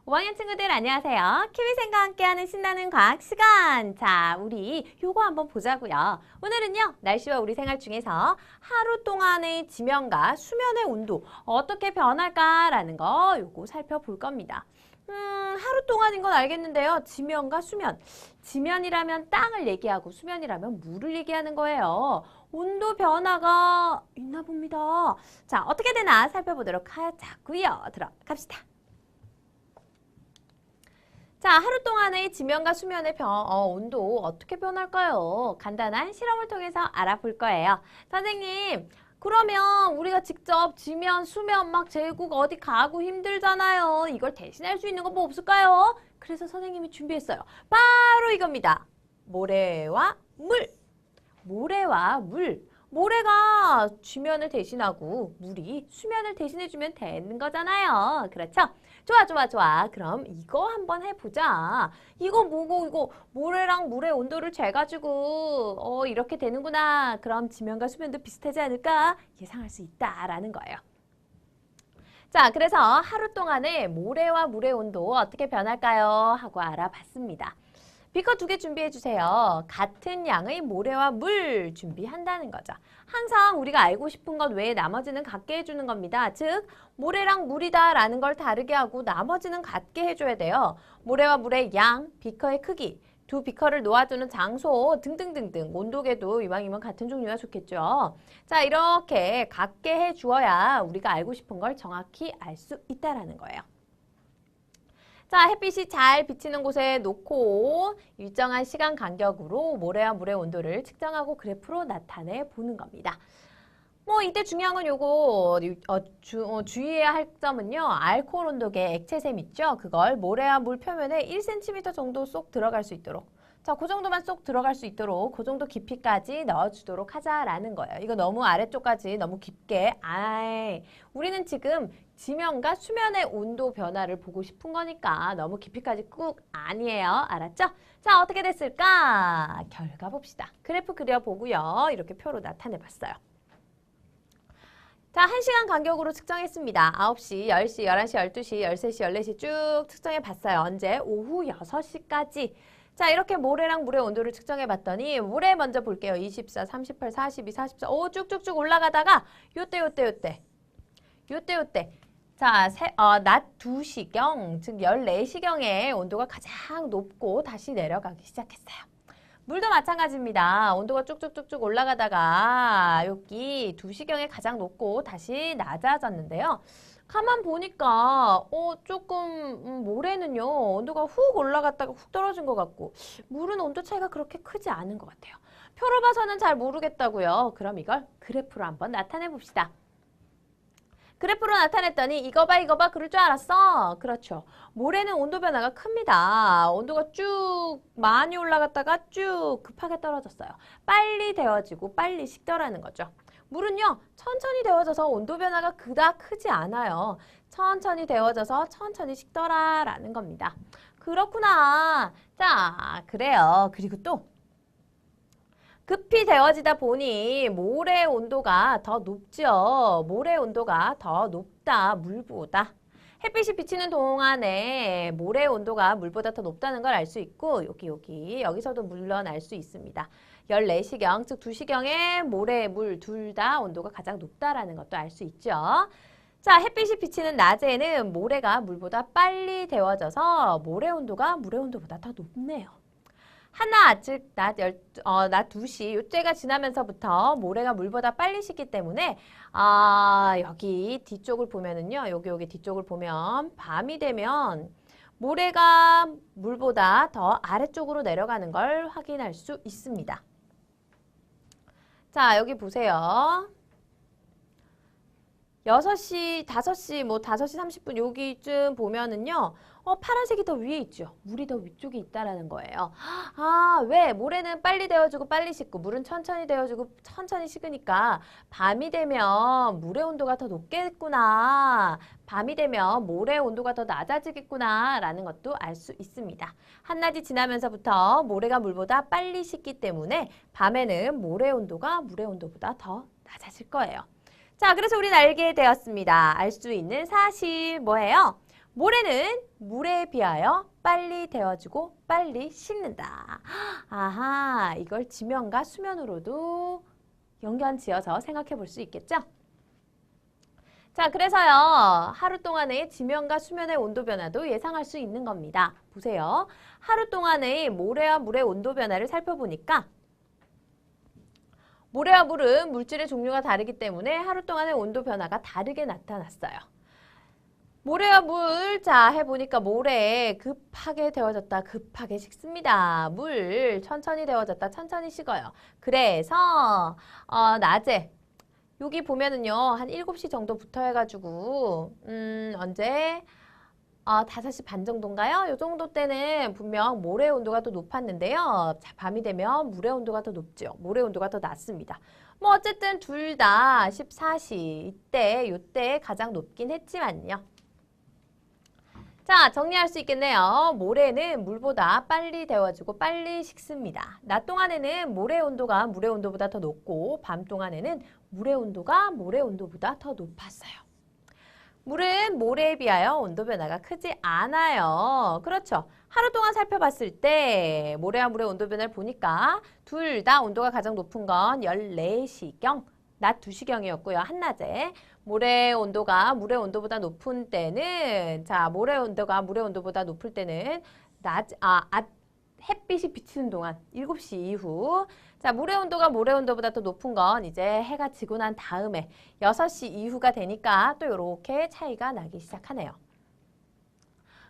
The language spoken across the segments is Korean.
5학년 친구들 안녕하세요. 키위생과 함께하는 신나는 과학 시간. 자, 우리 요거 한번 보자고요. 오늘은요, 날씨와 우리 생활 중에서 하루 동안의 지면과 수면의 온도 어떻게 변할까라는 거 요거 살펴볼 겁니다. 하루 동안인 건 알겠는데요. 지면과 수면. 지면이라면 땅을 얘기하고 수면이라면 물을 얘기하는 거예요. 온도 변화가 있나 봅니다. 자, 어떻게 되나 살펴보도록 하자고요. 들어갑시다. 자, 하루 동안의 지면과 수면의 온도 어떻게 변할까요? 간단한 실험을 통해서 알아볼 거예요. 선생님, 그러면 우리가 직접 지면, 수면 막 제국 어디 가고 힘들잖아요. 이걸 대신할 수 있는 거 뭐 없을까요? 그래서 선생님이 준비했어요. 바로 이겁니다. 모래와 물. 모래와 물. 모래가 지면을 대신하고 물이 수면을 대신해주면 되는 거잖아요. 그렇죠? 좋아, 좋아, 좋아. 그럼 이거 한번 해보자. 이거 뭐고, 이거 모래랑 물의 온도를 재가지고 이렇게 되는구나. 그럼 지면과 수면도 비슷하지 않을까? 예상할 수 있다라는 거예요. 자, 그래서 하루 동안에 모래와 물의 온도 어떻게 변할까요? 하고 알아봤습니다. 비커 2개 준비해 주세요. 같은 양의 모래와 물 준비한다는 거죠. 항상 우리가 알고 싶은 것 외에 나머지는 같게 해주는 겁니다. 즉, 모래랑 물이다라는 걸 다르게 하고 나머지는 같게 해줘야 돼요. 모래와 물의 양, 비커의 크기, 두 비커를 놓아두는 장소 등등등등 온도계도 이왕이면 같은 종류가 좋겠죠. 자, 이렇게 같게 해주어야 우리가 알고 싶은 걸 정확히 알 수 있다라는 거예요. 자, 햇빛이 잘 비치는 곳에 놓고 일정한 시간 간격으로 모래와 물의 온도를 측정하고 그래프로 나타내 보는 겁니다. 이때 중요한 건 요거 주의해야 할 점은요. 알코올 온도계 액체샘 있죠? 그걸 모래와 물 표면에 1cm 정도 쏙 들어갈 수 있도록 자, 그 정도만 쏙 들어갈 수 있도록 그 정도 깊이까지 넣어주도록 하자라는 거예요. 이거 너무 아래쪽까지 너무 깊게 우리는 지금 지면과 수면의 온도 변화를 보고 싶은 거니까 너무 깊이까지 꾹 아니에요. 알았죠? 자, 어떻게 됐을까? 결과 봅시다. 그래프 그려보고요. 이렇게 표로 나타내봤어요. 자, 1시간 간격으로 측정했습니다. 9시, 10시, 11시, 12시, 13시, 14시 쭉 측정해봤어요. 언제? 오후 6시까지. 자, 이렇게 모래랑 물의 온도를 측정해봤더니 모래 먼저 볼게요. 24, 38, 42, 44, 쭉쭉쭉 올라가다가 요때. 자, 낮 2시경, 즉 14시경에 온도가 가장 높고 다시 내려가기 시작했어요. 물도 마찬가지입니다. 온도가 쭉쭉쭉쭉 올라가다가 여기 2시경에 가장 높고 다시 낮아졌는데요. 가만 보니까 조금 모래는요. 온도가 훅 올라갔다가 훅 떨어진 것 같고 물은 온도 차이가 그렇게 크지 않은 것 같아요. 표로 봐서는 잘 모르겠다고요. 그럼 이걸 그래프로 한번 나타내 봅시다. 그래프로 나타냈더니 이거 봐 그럴 줄 알았어? 그렇죠. 모래는 온도 변화가 큽니다. 온도가 쭉 많이 올라갔다가 쭉 급하게 떨어졌어요. 빨리 데워지고 빨리 식더라는 거죠. 물은요. 천천히 데워져서 온도 변화가 그닥 크지 않아요. 천천히 데워져서 천천히 식더라라는 겁니다. 그렇구나. 자, 그래요. 그리고 또 급히 데워지다 보니 모래 온도가 더 높죠. 모래 온도가 더 높다, 물보다. 햇빛이 비치는 동안에 모래 온도가 물보다 더 높다는 걸 알 수 있고 여기서도 물론 알 수 있습니다. 14시경, 즉 2시경에 모래, 물 둘 다 온도가 가장 높다라는 것도 알 수 있죠. 자, 햇빛이 비치는 낮에는 모래가 물보다 빨리 데워져서 모래 온도가 물의 온도보다 더 높네요. 즉 낮 2시 요때가 지나면서부터 모래가 물보다 빨리 식기 때문에 여기 뒤쪽을 보면은요. 여기 뒤쪽을 보면 밤이 되면 모래가 물보다 더 아래쪽으로 내려가는 걸 확인할 수 있습니다. 자, 여기 보세요. 6시, 5시, 5시 30분 여기쯤 보면은요. 파란색이 더 위에 있죠. 물이 더 위쪽에 있다라는 거예요. 왜? 모래는 빨리 데워지고 빨리 식고 물은 천천히 데워지고 천천히 식으니까 밤이 되면 물의 온도가 더 높겠구나. 밤이 되면 모래의 온도가 더 낮아지겠구나 라는 것도 알 수 있습니다. 한낮이 지나면서부터 모래가 물보다 빨리 식기 때문에 밤에는 모래의 온도가 물의 온도보다 더 낮아질 거예요. 자, 그래서 우리는 알게 되었습니다. 알 수 있는 사실 뭐예요? 모래는 물에 비하여 빨리 데워지고 빨리 식는다. 아하, 이걸 지면과 수면으로도 연관지어서 생각해 볼 수 있겠죠? 자, 그래서요. 하루 동안의 지면과 수면의 온도 변화도 예상할 수 있는 겁니다. 보세요. 하루 동안의 모래와 물의 온도 변화를 살펴보니까 모래와 물은 물질의 종류가 다르기 때문에 하루 동안의 온도 변화가 다르게 나타났어요. 모래와 물, 자, 해보니까 모래 급하게 데워졌다, 급하게 식습니다. 물 천천히 데워졌다, 천천히 식어요. 그래서 낮에 여기 보면은요, 한 7시 정도부터 해가지고 언제 5시 반 정도인가요? 이 정도 때는 분명 모래 온도가 더 높았는데요. 자, 밤이 되면 물의 온도가 더 높죠. 모래 온도가 더 낮습니다. 뭐 어쨌든 둘 다 14시 요때 가장 높긴 했지만요. 자, 정리할 수 있겠네요. 모래는 물보다 빨리 데워지고 빨리 식습니다. 낮 동안에는 모래 온도가 물의 온도보다 더 높고 밤 동안에는 물의 온도가 모래 온도보다 더 높았어요. 물은 모래에 비하여 온도 변화가 크지 않아요. 그렇죠. 하루 동안 살펴봤을 때 모래와 물의 온도 변화를 보니까 둘 다 온도가 가장 높은 건 14시경, 낮 2시경이었고요. 한낮에. 모래 온도가 물의 온도보다 높은 때는 자, 모래 온도가 물의 온도보다 높을 때는 햇빛이 비치는 동안 7시 이후 자, 물의 온도가 모래 온도보다 더 높은 건 이제 해가 지고 난 다음에 6시 이후가 되니까 또 이렇게 차이가 나기 시작하네요.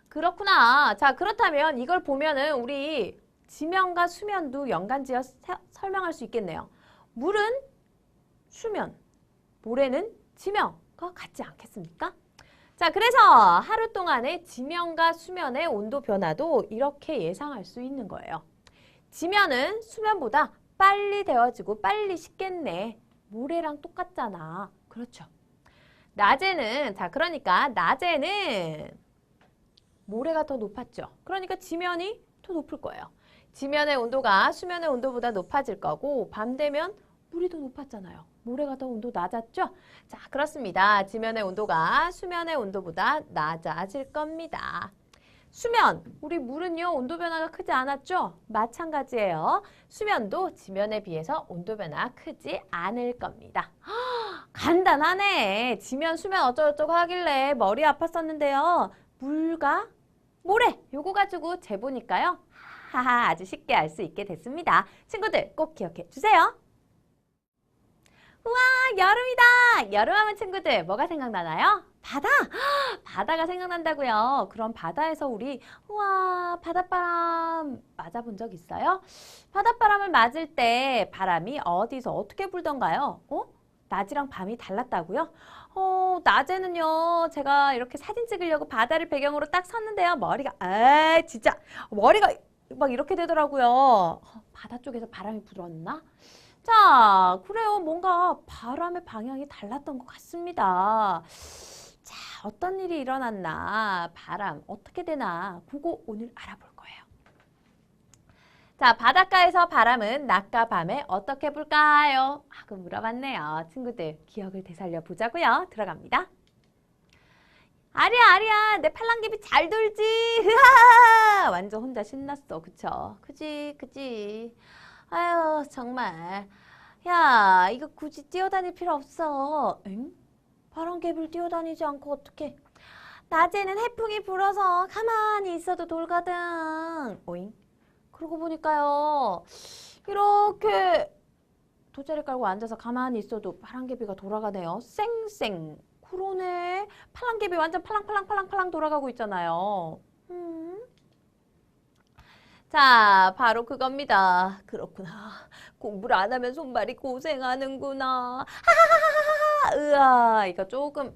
그렇구나. 자, 그렇다면 이걸 보면은 우리 지면과 수면도 연관지어 설명할 수 있겠네요. 물은 수면, 모래는 지면과 같지 않겠습니까? 자, 그래서 하루 동안의 지면과 수면의 온도 변화도 이렇게 예상할 수 있는 거예요. 지면은 수면보다 빨리 데워지고 빨리 식겠네. 모래랑 똑같잖아. 그렇죠. 낮에는, 자, 그러니까 낮에는 모래가 더 높았죠. 그러니까 지면이 더 높을 거예요. 지면의 온도가 수면의 온도보다 높아질 거고 밤 되면 물이 더 높았잖아요. 모래가 더 온도 낮았죠? 자, 그렇습니다. 지면의 온도가 수면의 온도보다 낮아질 겁니다. 수면, 우리 물은요, 온도 변화가 크지 않았죠? 마찬가지예요. 수면도 지면에 비해서 온도 변화 크지 않을 겁니다. 간단하네. 지면, 수면 어쩌고저쩌고 하길래 머리 아팠었는데요. 물과 모래, 요거 가지고 재보니까요. 하하, 아주 쉽게 알 수 있게 됐습니다. 친구들 꼭 기억해 주세요. 우와, 여름이다! 여름하면 친구들 뭐가 생각나나요? 바다! 바다가 생각난다고요. 그럼 바다에서 우리 우와, 바닷바람 맞아본 적 있어요? 바닷바람을 맞을 때 바람이 어디서 어떻게 불던가요? 낮이랑 밤이 달랐다고요? 낮에는요, 제가 이렇게 사진 찍으려고 바다를 배경으로 딱 섰는데요. 진짜, 머리가 막 이렇게 되더라고요. 바다 쪽에서 바람이 불었나? 자, 그래요. 뭔가 바람의 방향이 달랐던 것 같습니다. 자, 어떤 일이 일어났나, 바람 어떻게 되나, 그거 오늘 알아볼 거예요. 자, 바닷가에서 바람은 낮과 밤에 어떻게 불까요? 하고 물어봤네요. 친구들 기억을 되살려 보자고요. 들어갑니다. 아리야, 내 팔랑귀비 잘 돌지? 으하! 완전 혼자 신났어. 그쵸? 그지. 아유, 정말. 야, 이거 굳이 뛰어다닐 필요 없어. 엥? 바람개비를 뛰어다니지 않고 어떡해. 낮에는 해풍이 불어서 가만히 있어도 돌거든. 오잉? 그러고 보니까요. 이렇게 돗자리 깔고 앉아서 가만히 있어도 바람개비가 돌아가네요. 쌩쌩. 그러네. 팔랑개비 완전 팔랑팔랑 돌아가고 있잖아요. 자, 바로 그겁니다. 그렇구나. 공부를 안 하면 손발이 고생하는구나. 하하하하하. 으아, 이거 조금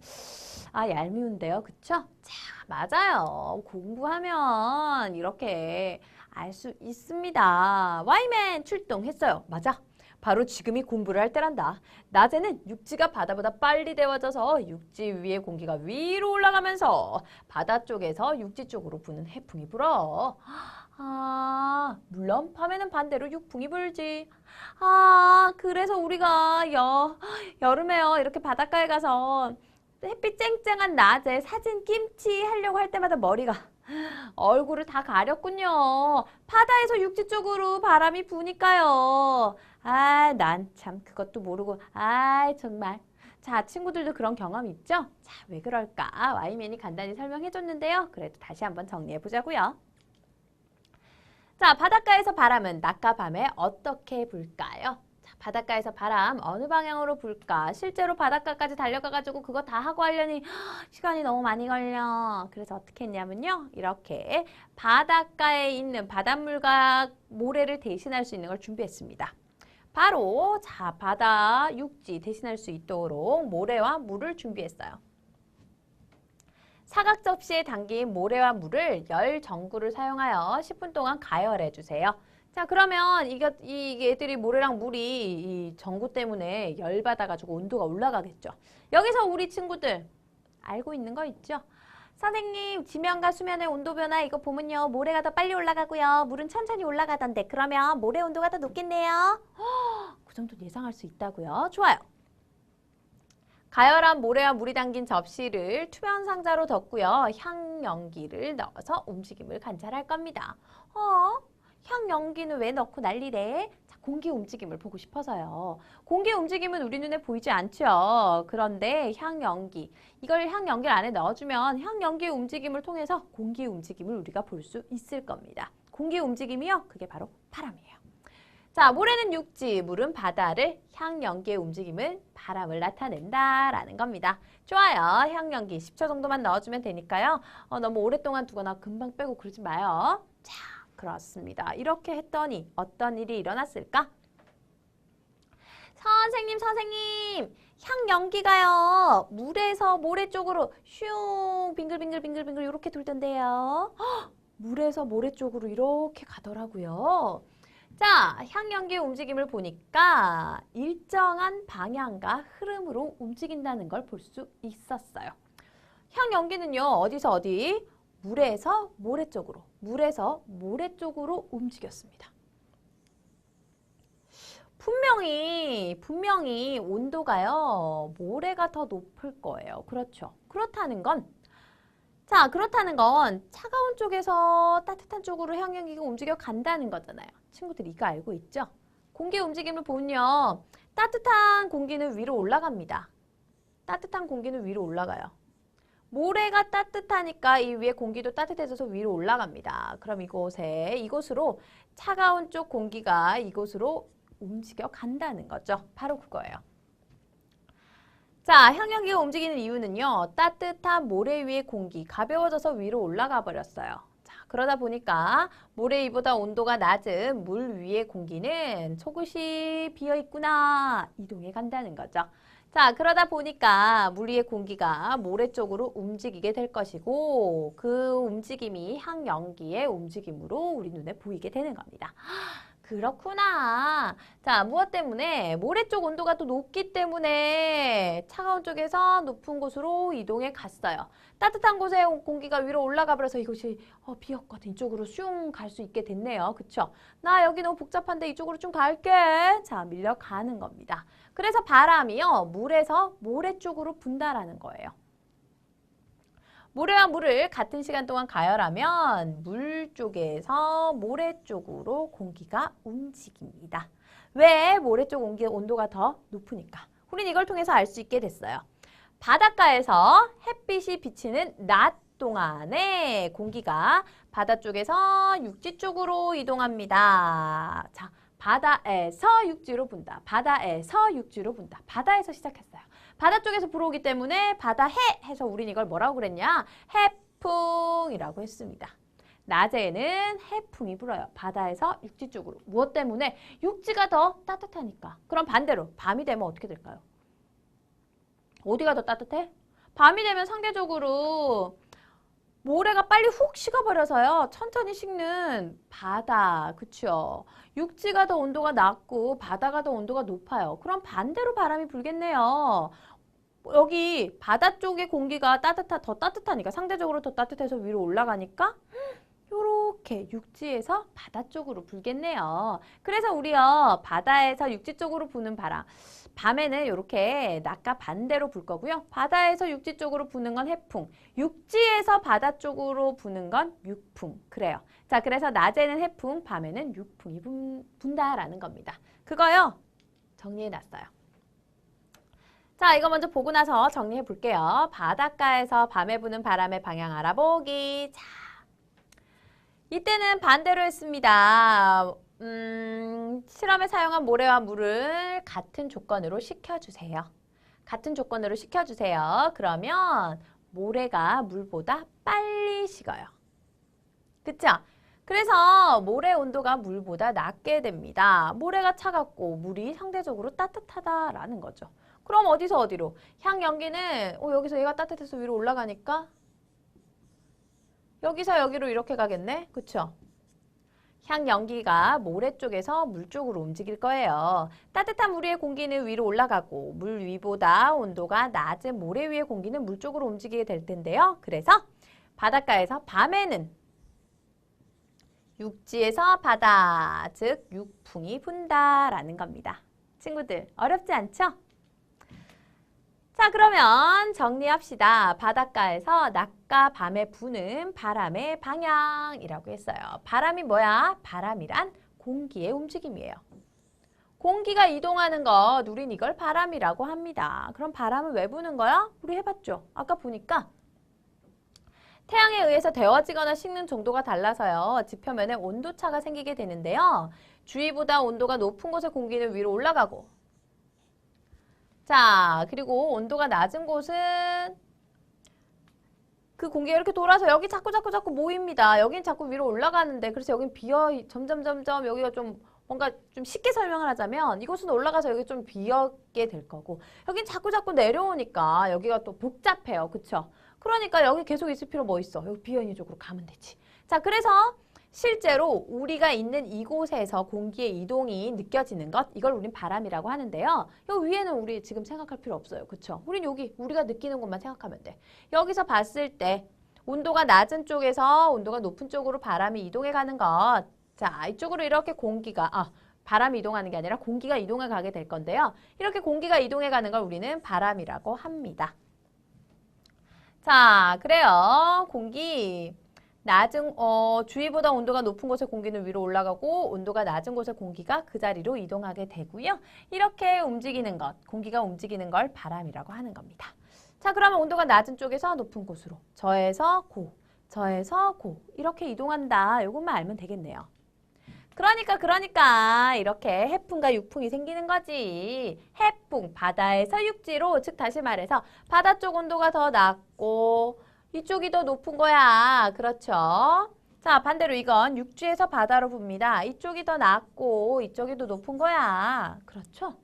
얄미운데요. 그쵸? 자, 맞아요. 공부하면 이렇게 알 수 있습니다. Y맨 출동했어요. 맞아. 바로 지금이 공부를 할 때란다. 낮에는 육지가 바다보다 빨리 데워져서 육지 위의 공기가 위로 올라가면서 바다 쪽에서 육지 쪽으로 부는 해풍이 불어. 물론 밤에는 반대로 육풍이 불지. 그래서 우리가 여름에요. 이렇게 바닷가에 가서 햇빛 쨍쨍한 낮에 사진 김치 하려고 할 때마다 머리가 얼굴을 다 가렸군요. 바다에서 육지 쪽으로 바람이 부니까요. 아, 난 참 그것도 모르고. 아, 정말. 자, 친구들도 그런 경험 있죠? 자, 왜 그럴까? 와이맨이 간단히 설명해 줬는데요. 그래도 다시 한번 정리해 보자고요. 자, 바닷가에서 바람은 낮과 밤에 어떻게 불까요? 자, 바닷가에서 바람 어느 방향으로 불까? 실제로 바닷가까지 달려가가지고 그거 다 하고 하려니 시간이 너무 많이 걸려. 그래서 어떻게 했냐면요. 이렇게 바닷가에 있는 바닷물과 모래를 대신할 수 있는 걸 준비했습니다. 바로 자, 바다, 육지 대신할 수 있도록 모래와 물을 준비했어요. 사각 접시에 담긴 모래와 물을 열 전구를 사용하여 10분 동안 가열해 주세요. 자, 그러면 이 애들이 모래랑 물이 이 전구 때문에 열 받아가지고 온도가 올라가겠죠. 여기서 우리 친구들 알고 있는 거 있죠? 선생님, 지면과 수면의 온도 변화 이거 보면요. 모래가 더 빨리 올라가고요. 물은 천천히 올라가던데 그러면 모래 온도가 더 높겠네요. 그 정도 예상할 수 있다고요. 좋아요. 가열한 모래와 물이 담긴 접시를 투명 상자로 덮고요. 향연기를 넣어서 움직임을 관찰할 겁니다. 향연기는 왜 넣고 난리래? 자, 공기 움직임을 보고 싶어서요. 공기 움직임은 우리 눈에 보이지 않죠. 그런데 향연기, 이걸 향연기 안에 넣어주면 향연기의 움직임을 통해서 공기 움직임을 우리가 볼 수 있을 겁니다. 공기 움직임이요? 그게 바로 바람이에요. 자, 모래는 육지, 물은 바다를, 향연기의 움직임은 바람을 나타낸다라는 겁니다. 좋아요. 향연기 10초 정도만 넣어주면 되니까요. 너무 오랫동안 두거나 금방 빼고 그러지 마요. 자, 그렇습니다. 이렇게 했더니 어떤 일이 일어났을까? 선생님, 향연기가요. 물에서 모래 쪽으로 슝 빙글빙글 이렇게 돌던데요. 물에서 모래 쪽으로 이렇게 가더라고요. 자, 향연기의 움직임을 보니까 일정한 방향과 흐름으로 움직인다는 걸 볼 수 있었어요. 향연기는요, 어디서 어디? 물에서 모래 쪽으로, 물에서 모래 쪽으로 움직였습니다. 분명히 온도가요, 모래가 더 높을 거예요. 그렇죠. 그렇다는 건 차가운 쪽에서 따뜻한 쪽으로 향연기가 움직여 간다는 거잖아요. 친구들 이거 알고 있죠? 공기 움직임을 보면요. 따뜻한 공기는 위로 올라갑니다. 따뜻한 공기는 위로 올라가요. 모래가 따뜻하니까 이 위에 공기도 따뜻해져서 위로 올라갑니다. 그럼 이곳으로 차가운 쪽 공기가 이곳으로 움직여 간다는 거죠. 바로 그거예요. 자, 향연기가 움직이는 이유는요. 따뜻한 모래 위의 공기, 가벼워져서 위로 올라가 버렸어요. 자, 그러다 보니까 모래 위보다 온도가 낮은 물 위의 공기는 속옷이 비어있구나 이동해 간다는 거죠. 자, 그러다 보니까 물 위의 공기가 모래 쪽으로 움직이게 될 것이고 그 움직임이 향연기의 움직임으로 우리 눈에 보이게 되는 겁니다. 그렇구나. 자, 무엇 때문에? 모래 쪽 온도가 또 높기 때문에 차가운 쪽에서 높은 곳으로 이동해 갔어요. 따뜻한 곳에 공기가 위로 올라가 버려서 이곳이 비었거든. 이쪽으로 슝 갈 수 있게 됐네요. 그쵸? 나 여기 너무 복잡한데 이쪽으로 좀 갈게. 자, 밀려가는 겁니다. 그래서 바람이요. 물에서 모래 쪽으로 분다라는 거예요. 모래와 물을 같은 시간 동안 가열하면 물 쪽에서 모래 쪽으로 공기가 움직입니다. 왜? 모래 쪽 온도가 더 높으니까. 우린 이걸 통해서 알 수 있게 됐어요. 바닷가에서 햇빛이 비치는 낮 동안에 공기가 바다 쪽에서 육지 쪽으로 이동합니다. 자, 바다에서 육지로 분다. 바다에서 육지로 분다. 바다에서 시작했어요. 바다 쪽에서 불어오기 때문에 바다해 해서 우린 이걸 뭐라고 그랬냐? 해풍이라고 했습니다. 낮에는 해풍이 불어요. 바다에서 육지 쪽으로. 무엇 때문에? 육지가 더 따뜻하니까. 그럼 반대로 밤이 되면 어떻게 될까요? 어디가 더 따뜻해? 밤이 되면 상대적으로 모래가 빨리 훅 식어버려서요. 천천히 식는 바다, 그쵸? 육지가 더 온도가 낮고 바다가 더 온도가 높아요. 그럼 반대로 바람이 불겠네요. 여기 바다 쪽의 공기가 더 따뜻하니까 상대적으로 더 따뜻해서 위로 올라가니까 요렇게 이렇게 육지에서 바다 쪽으로 불겠네요. 그래서 우리요, 바다에서 육지 쪽으로 부는 바람. 밤에는 이렇게 낮과 반대로 불 거고요. 바다에서 육지 쪽으로 부는 건 해풍, 육지에서 바다 쪽으로 부는 건 육풍. 그래요. 자, 그래서 낮에는 해풍, 밤에는 육풍이 분다라는 겁니다. 그거요, 정리해놨어요. 자, 이거 먼저 보고 나서 정리해 볼게요. 바닷가에서 밤에 부는 바람의 방향 알아보기. 자, 이때는 반대로 했습니다. 실험에 사용한 모래와 물을 같은 조건으로 식혀주세요. 같은 조건으로 식혀주세요. 그러면 모래가 물보다 빨리 식어요. 그쵸? 그래서 모래 온도가 물보다 낮게 됩니다. 모래가 차갑고 물이 상대적으로 따뜻하다라는 거죠. 그럼 어디서 어디로? 향연기는 여기서 얘가 따뜻해서 위로 올라가니까 여기서 여기로 이렇게 가겠네? 그쵸? 향연기가 모래 쪽에서 물 쪽으로 움직일 거예요. 따뜻한 물 위의 공기는 위로 올라가고 물 위보다 온도가 낮은 모래 위의 공기는 물 쪽으로 움직이게 될 텐데요. 그래서 바닷가에서 밤에는 육지에서 바다, 즉 육풍이 분다라는 겁니다. 친구들, 어렵지 않죠? 자, 그러면 정리합시다. 바닷가에서 낮과 밤에 부는 바람의 방향이라고 했어요. 바람이 뭐야? 바람이란 공기의 움직임이에요. 공기가 이동하는 것, 우린 이걸 바람이라고 합니다. 그럼 바람은 왜 부는 거야? 우리 해봤죠? 아까 보니까 태양에 의해서 데워지거나 식는 정도가 달라서요. 지표면에 온도차가 생기게 되는데요. 주위보다 온도가 높은 곳의 공기는 위로 올라가고, 자, 그리고 온도가 낮은 곳은 그 공기가 이렇게 돌아서 여기 자꾸 모입니다. 여긴 자꾸 위로 올라가는데, 그래서 여긴 점점 여기가 좀 뭔가 좀 쉽게 설명을 하자면 이곳은 올라가서 여기 좀 비었게 될 거고, 여긴 자꾸 내려오니까 여기가 또 복잡해요. 그쵸? 그러니까 여기 계속 있을 필요 뭐 있어? 여기 비어있는 쪽으로 가면 되지. 자, 그래서 실제로 우리가 있는 이곳에서 공기의 이동이 느껴지는 것, 이걸 우린 바람이라고 하는데요. 여기 위에는 우리 지금 생각할 필요 없어요. 그쵸? 우린 여기 우리가 느끼는 것만 생각하면 돼. 여기서 봤을 때 온도가 낮은 쪽에서 온도가 높은 쪽으로 바람이 이동해 가는 것. 자, 이쪽으로 이렇게 바람이 이동하는 게 아니라 공기가 이동해 가게 될 건데요. 이렇게 공기가 이동해 가는 걸 우리는 바람이라고 합니다. 자, 그래요. 공기. 주위보다 온도가 높은 곳의 공기는 위로 올라가고 온도가 낮은 곳의 공기가 그 자리로 이동하게 되고요. 이렇게 움직이는 것, 공기가 움직이는 걸 바람이라고 하는 겁니다. 자, 그러면 온도가 낮은 쪽에서 높은 곳으로 저에서 고, 저에서 고 이렇게 이동한다. 이것만 알면 되겠네요. 그러니까 이렇게 해풍과 육풍이 생기는 거지. 해풍, 바다에서 육지로, 즉 다시 말해서 바다 쪽 온도가 더 낮고 이쪽이 더 높은 거야. 그렇죠? 자, 반대로 이건 육지에서 바다로 붑니다. 이쪽이 더 낮고 이쪽이 더 높은 거야. 그렇죠?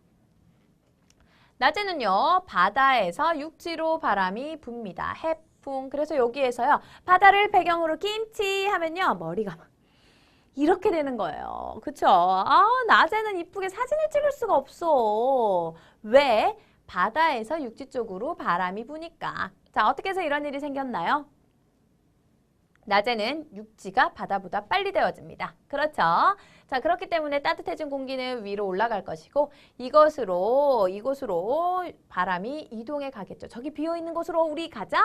낮에는요, 바다에서 육지로 바람이 붑니다. 해풍. 그래서 여기에서요, 바다를 배경으로 김치 하면요, 머리가 막 이렇게 되는 거예요. 그쵸? 낮에는 이쁘게 사진을 찍을 수가 없어. 왜? 바다에서 육지 쪽으로 바람이 부니까. 자, 어떻게 해서 이런 일이 생겼나요? 낮에는 육지가 바다보다 빨리 데워집니다. 그렇죠? 자, 그렇기 때문에 따뜻해진 공기는 위로 올라갈 것이고 이곳으로 바람이 이동해 가겠죠. 저기 비어있는 곳으로 우리 가자.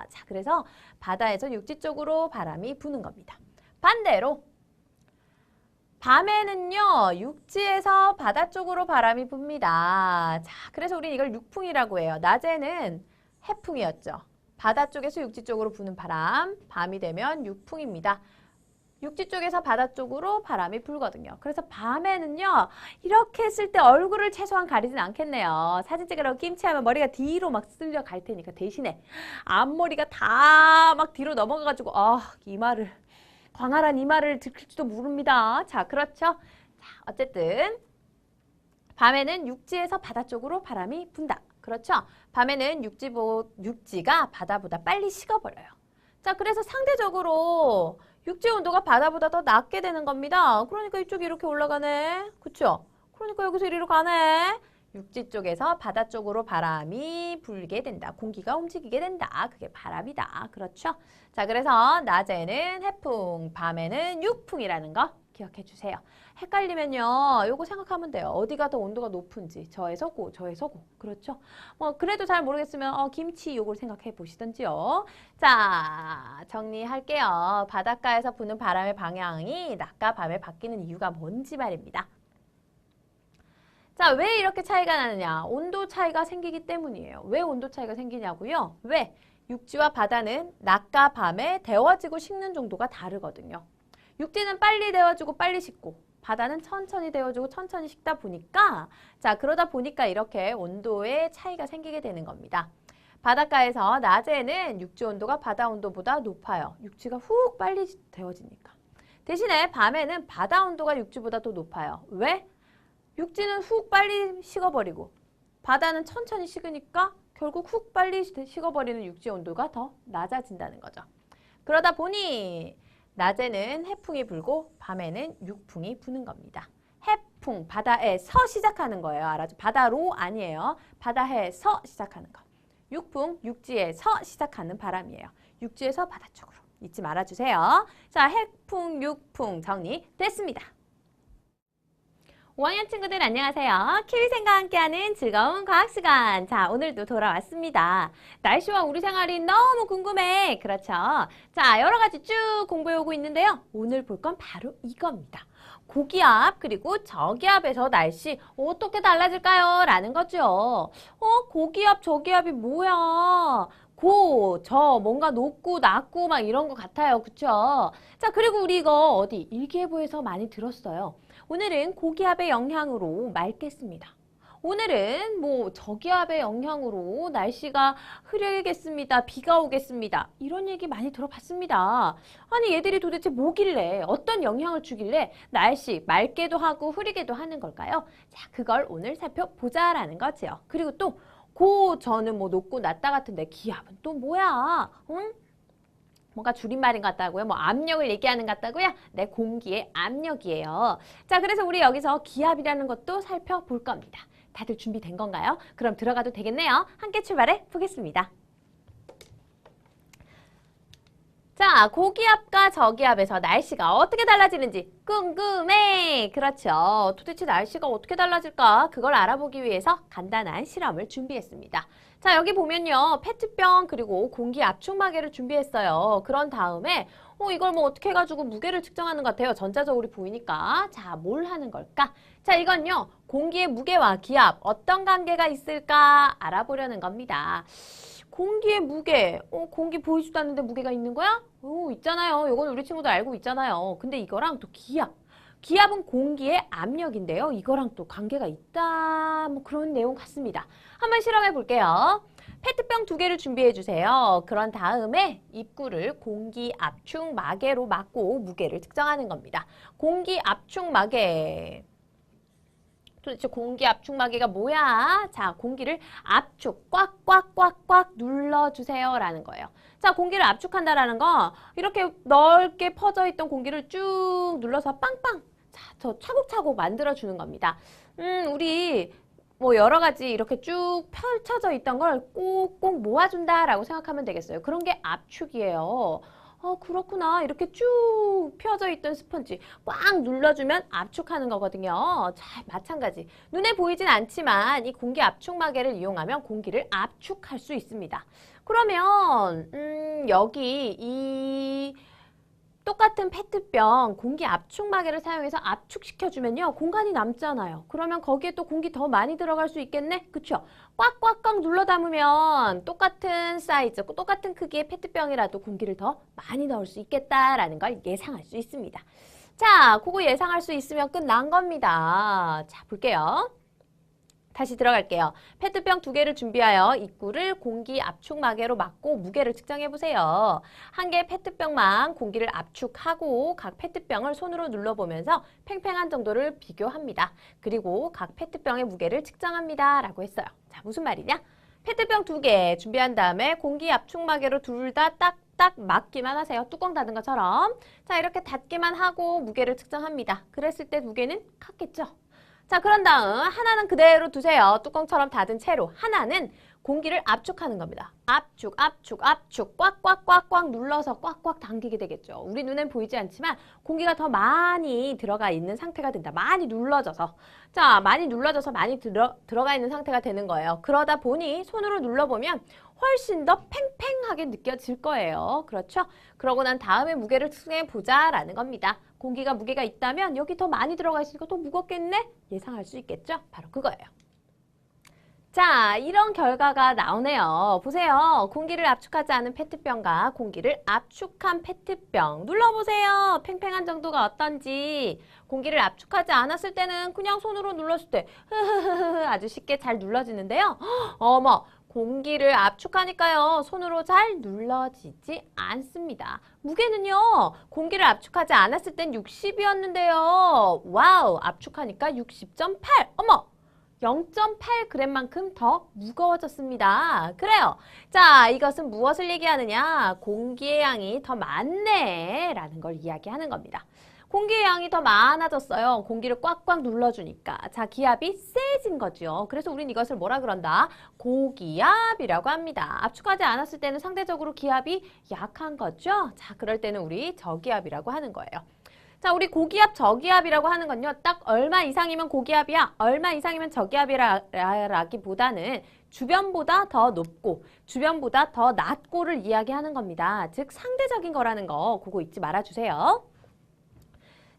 자, 그래서 바다에서 육지 쪽으로 바람이 부는 겁니다. 반대로 밤에는요, 육지에서 바다 쪽으로 바람이 붑니다. 자, 그래서 우린 이걸 육풍이라고 해요. 낮에는 해풍이었죠. 바다 쪽에서 육지 쪽으로 부는 바람, 밤이 되면 육풍입니다. 육지 쪽에서 바다 쪽으로 바람이 불거든요. 그래서 밤에는요, 이렇게 했을 때 얼굴을 최소한 가리진 않겠네요. 사진 찍으라고 김치하면 머리가 뒤로 막 쓸려 갈 테니까 대신에 앞머리가 다 막 뒤로 넘어가가지고 광활한 이마를 들킬지도 모릅니다. 자, 그렇죠? 자, 어쨌든 밤에는 육지에서 바다 쪽으로 바람이 분다. 그렇죠? 밤에는 육지가 바다보다 빨리 식어버려요. 자, 그래서 상대적으로 육지 온도가 바다보다 더 낮게 되는 겁니다. 그러니까 이쪽이 이렇게 올라가네. 그쵸? 그러니까 여기서 이리로 가네. 육지 쪽에서 바다 쪽으로 바람이 불게 된다. 공기가 움직이게 된다. 그게 바람이다. 그렇죠? 자, 그래서 낮에는 해풍, 밤에는 육풍이라는 거 기억해 주세요. 헷갈리면요, 요거 생각하면 돼요. 어디가 더 온도가 높은지. 저에서 고, 저에서 고. 그렇죠? 뭐, 그래도 잘 모르겠으면, 김치 요걸 생각해 보시던지요. 자, 정리할게요. 바닷가에서 부는 바람의 방향이 낮과 밤에 바뀌는 이유가 뭔지 말입니다. 자, 왜 이렇게 차이가 나느냐? 온도 차이가 생기기 때문이에요. 왜 온도 차이가 생기냐고요? 왜? 육지와 바다는 낮과 밤에 데워지고 식는 정도가 다르거든요. 육지는 빨리 데워지고 빨리 식고 바다는 천천히 데워지고 천천히 식다 보니까 자, 그러다 보니까 이렇게 온도의 차이가 생기게 되는 겁니다. 바닷가에서 낮에는 육지 온도가 바다 온도보다 높아요. 육지가 훅 빨리 데워지니까. 대신에 밤에는 바다 온도가 육지보다 더 높아요. 왜? 육지는 훅 빨리 식어버리고 바다는 천천히 식으니까 결국 훅 빨리 식어버리는 육지 온도가 더 낮아진다는 거죠. 그러다 보니 낮에는 해풍이 불고 밤에는 육풍이 부는 겁니다. 해풍, 바다에서 시작하는 거예요. 알았죠? 바다로 아니에요. 바다에서 시작하는 거. 육풍, 육지에서 시작하는 바람이에요. 육지에서 바다 쪽으로. 잊지 말아주세요. 자, 해풍, 육풍 정리됐습니다. 5학년 친구들 안녕하세요. 키위생과 함께하는 즐거운 과학시간. 자, 오늘도 돌아왔습니다. 날씨와 우리 생활이 너무 궁금해. 그렇죠? 자, 여러 가지 쭉 공부해오고 있는데요. 오늘 볼 건 바로 이겁니다. 고기압 그리고 저기압에서 날씨 어떻게 달라질까요? 라는 거죠. 고기압, 저기압이 뭐야? 고, 저, 뭔가 높고 낮고 막 이런 것 같아요. 그쵸? 자, 그리고 우리 이거 어디 일기예보에서 많이 들었어요. 오늘은 고기압의 영향으로 맑겠습니다. 오늘은 뭐 저기압의 영향으로 날씨가 흐리겠습니다. 비가 오겠습니다. 이런 얘기 많이 들어봤습니다. 아니 얘들이 도대체 뭐길래 어떤 영향을 주길래 날씨 맑게도 하고 흐리게도 하는 걸까요? 자, 그걸 오늘 살펴보자라는 거죠. 그리고 또 저는 뭐 높고 낮다 같은데 기압은 또 뭐야? 응? 뭔가 줄임말인 것 같다고요? 뭐 압력을 얘기하는 것 같다고요? 네, 공기의 압력이에요. 자, 그래서 우리 여기서 기압이라는 것도 살펴볼 겁니다. 다들 준비된 건가요? 그럼 들어가도 되겠네요. 함께 출발해 보겠습니다. 자, 고기압과 저기압에서 날씨가 어떻게 달라지는지 궁금해. 그렇죠. 도대체 날씨가 어떻게 달라질까? 그걸 알아보기 위해서 간단한 실험을 준비했습니다. 자, 여기 보면요. 페트병 그리고 공기 압축마개를 준비했어요. 그런 다음에 이걸 뭐 어떻게 해가지고 무게를 측정하는 것 같아요. 전자적으로 보이니까. 자, 뭘 하는 걸까? 자, 이건요. 공기의 무게와 기압 어떤 관계가 있을까 알아보려는 겁니다. 공기의 무게, 공기 보이지도 않는데 무게가 있는 거야? 있잖아요. 이건 우리 친구들 알고 있잖아요. 근데 이거랑 또 기압. 기압은 공기의 압력인데요. 이거랑 또 관계가 있다. 뭐 그런 내용 같습니다. 한번 실험해 볼게요. 페트병 2개를 준비해 주세요. 그런 다음에 입구를 공기 압축 마개로 막고 무게를 측정하는 겁니다. 공기 압축 마개. 도대체 공기 압축마개가 뭐야? 자, 공기를 압축, 꽉꽉꽉꽉 눌러주세요 라는 거예요. 자, 공기를 압축한다라는 거 이렇게 넓게 퍼져 있던 공기를 쭉 눌러서 빵빵, 자, 저 차곡차곡 만들어주는 겁니다. 우리 뭐 여러 가지 이렇게 쭉 펼쳐져 있던 걸 꼭꼭 모아준다라고 생각하면 되겠어요. 그런 게 압축이에요. 그렇구나. 이렇게 쭉 펴져 있던 스펀지 꽉 눌러주면 압축하는 거거든요. 자, 마찬가지. 눈에 보이진 않지만 이 공기 압축마개를 이용하면 공기를 압축할 수 있습니다. 그러면 여기 이 똑같은 페트병 공기 압축마개를 사용해서 압축시켜주면요. 공간이 남잖아요. 그러면 거기에 또 공기 더 많이 들어갈 수 있겠네? 그쵸? 꽉꽉꽉 눌러 담으면 똑같은 사이즈, 똑같은 크기의 페트병이라도 공기를 더 많이 넣을 수 있겠다라는 걸 예상할 수 있습니다. 자, 그거 예상할 수 있으면 끝난 겁니다. 자, 볼게요. 다시 들어갈게요. 페트병 2개를 준비하여 입구를 공기 압축마개로 막고 무게를 측정해보세요. 한 개의 페트병만 공기를 압축하고 각 페트병을 손으로 눌러보면서 팽팽한 정도를 비교합니다. 그리고 각 페트병의 무게를 측정합니다. 라고 했어요. 자, 무슨 말이냐? 페트병 2개 준비한 다음에 공기 압축마개로 둘 다 딱 막기만 하세요. 뚜껑 닫은 것처럼. 자, 이렇게 닫기만 하고 무게를 측정합니다. 그랬을 때 무게는 같겠죠? 자, 그런 다음 하나는 그대로 두세요. 뚜껑처럼 닫은 채로. 하나는 공기를 압축하는 겁니다. 압축, 압축, 압축, 꽉꽉꽉꽉 눌러서 꽉꽉 당기게 되겠죠. 우리 눈엔 보이지 않지만 공기가 더 많이 들어가 있는 상태가 된다. 많이 눌러져서. 자, 많이 눌러져서 많이 들어가 있는 상태가 되는 거예요. 그러다 보니 손으로 눌러보면 훨씬 더 팽팽하게 느껴질 거예요. 그렇죠? 그러고 난 다음에 무게를 측정해보자라는 겁니다. 공기가 무게가 있다면 여기 더 많이 들어가 있으니까 더 무겁겠네? 예상할 수 있겠죠? 바로 그거예요. 자, 이런 결과가 나오네요. 보세요. 공기를 압축하지 않은 페트병과 공기를 압축한 페트병. 눌러보세요. 팽팽한 정도가 어떤지. 공기를 압축하지 않았을 때는 그냥 손으로 눌렀을 때 아주 쉽게 잘 눌러지는데요. 어머, 공기를 압축하니까요. 손으로 잘 눌러지지 않습니다. 무게는요. 공기를 압축하지 않았을 땐 60이었는데요. 와우, 압축하니까 60.8. 어머! 0.8g만큼 더 무거워졌습니다. 그래요. 자, 이것은 무엇을 얘기하느냐? 공기의 양이 더 많네 라는 걸 이야기하는 겁니다. 공기의 양이 더 많아졌어요. 공기를 꽉꽉 눌러주니까. 자, 기압이 세진 거죠. 그래서 우린 이것을 뭐라 그런다? 고기압이라고 합니다. 압축하지 않았을 때는 상대적으로 기압이 약한 거죠. 자, 그럴 때는 우리 저기압이라고 하는 거예요. 자, 우리 고기압, 저기압이라고 하는 건요. 딱 얼마 이상이면 고기압이야, 얼마 이상이면 저기압이라기보다는 주변보다 더 높고 주변보다 더 낮고를 이야기하는 겁니다. 즉 상대적인 거라는 거 그거 잊지 말아주세요.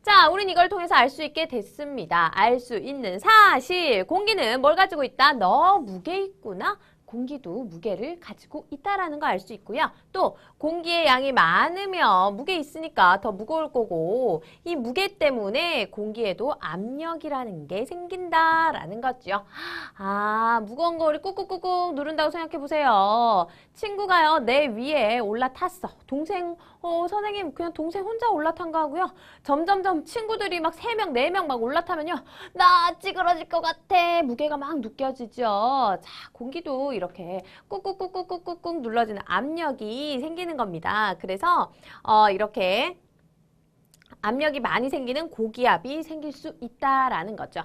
자, 우린 이걸 통해서 알 수 있게 됐습니다. 알 수 있는 사실. 공기는 뭘 가지고 있다? 너 무게 있구나. 공기도 무게를 가지고 있다라는 거 알 수 있고요. 또 공기의 양이 많으면 무게 있으니까 더 무거울 거고 이 무게 때문에 공기에도 압력이라는 게 생긴다라는 거죠. 아, 무거운 거 우리 꾹꾹꾹꾹 누른다고 생각해 보세요. 친구가요, 내 위에 올라탔어. 동생, 선생님 그냥 동생 혼자 올라탄 거 하고요. 점점점 친구들이 막 3명, 4명 막 올라타면요. 나 찌그러질 것 같아. 무게가 막 느껴지죠. 자, 공기도 이렇게 꾹꾹꾹꾹꾹꾹 눌러지는 압력이 생기는 겁니다. 그래서 이렇게 압력이 많이 생기는 고기압이 생길 수 있다라는 거죠.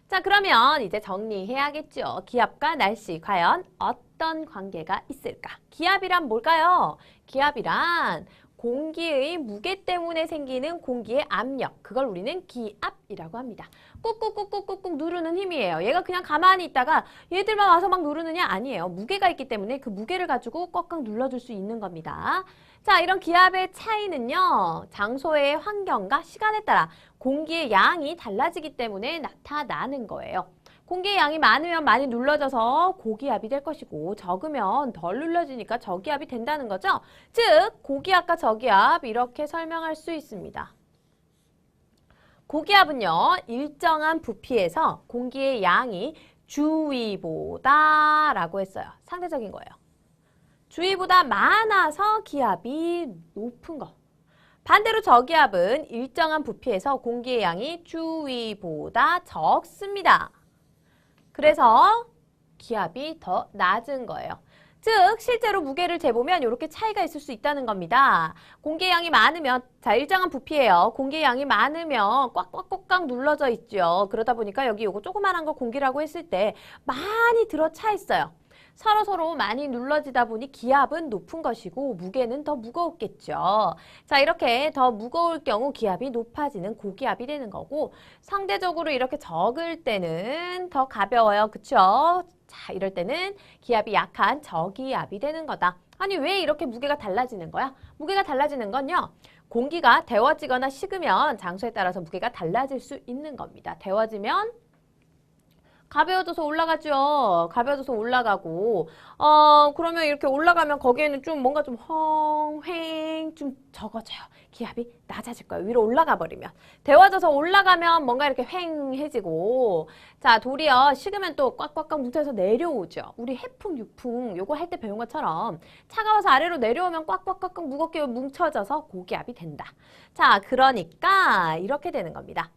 자, 그러면 이제 정리해야겠죠. 기압과 날씨 과연 어떤 관계가 있을까? 기압이란 뭘까요? 기압이란 공기의 무게 때문에 생기는 공기의 압력, 그걸 우리는 기압이라고 합니다. 꾹꾹꾹꾹꾹꾹 누르는 힘이에요. 얘가 그냥 가만히 있다가 얘들만 와서 막 누르느냐? 아니에요. 무게가 있기 때문에 그 무게를 가지고 꽉꽉 눌러줄 수 있는 겁니다. 자, 이런 기압의 차이는요, 장소의 환경과 시간에 따라 공기의 양이 달라지기 때문에 나타나는 거예요. 공기의 양이 많으면 많이 눌러져서 고기압이 될 것이고 적으면 덜 눌러지니까 저기압이 된다는 거죠. 즉, 고기압과 저기압 이렇게 설명할 수 있습니다. 고기압은요, 일정한 부피에서 공기의 양이 주위보다 라고 했어요. 상대적인 거예요. 주위보다 많아서 기압이 높은 거. 반대로 저기압은 일정한 부피에서 공기의 양이 주위보다 적습니다. 그래서 기압이 더 낮은 거예요. 즉, 실제로 무게를 재보면 이렇게 차이가 있을 수 있다는 겁니다. 공기의 양이 많으면, 자, 일정한 부피예요. 공기의 양이 많으면 꽉꽉꽉꽉 눌러져 있죠. 그러다 보니까 여기 요거 조그만한 거 공기라고 했을 때 많이 들어차 있어요. 서로서로 많이 눌러지다 보니 기압은 높은 것이고 무게는 더 무거웠겠죠. 자, 이렇게 더 무거울 경우 기압이 높아지는 고기압이 되는 거고 상대적으로 이렇게 적을 때는 더 가벼워요. 그쵸? 자, 이럴 때는 기압이 약한 저기압이 되는 거다. 아니, 왜 이렇게 무게가 달라지는 거야? 무게가 달라지는 건요. 공기가 데워지거나 식으면 장소에 따라서 무게가 달라질 수 있는 겁니다. 데워지면 가벼워져서 올라가죠. 가벼워져서 올라가고 그러면 이렇게 올라가면 거기에는 좀 뭔가 좀 헝 좀 적어져요. 기압이 낮아질 거예요. 위로 올라가 버리면. 데워져서 올라가면 뭔가 이렇게 휑해지고 자, 도리어 식으면 또 꽉꽉꽉 뭉쳐서 내려오죠. 우리 해풍, 육풍 요거 할 때 배운 것처럼 차가워서 아래로 내려오면 꽉꽉꽉꽉 무겁게 뭉쳐져서 고기압이 된다. 자, 그러니까 이렇게 되는 겁니다.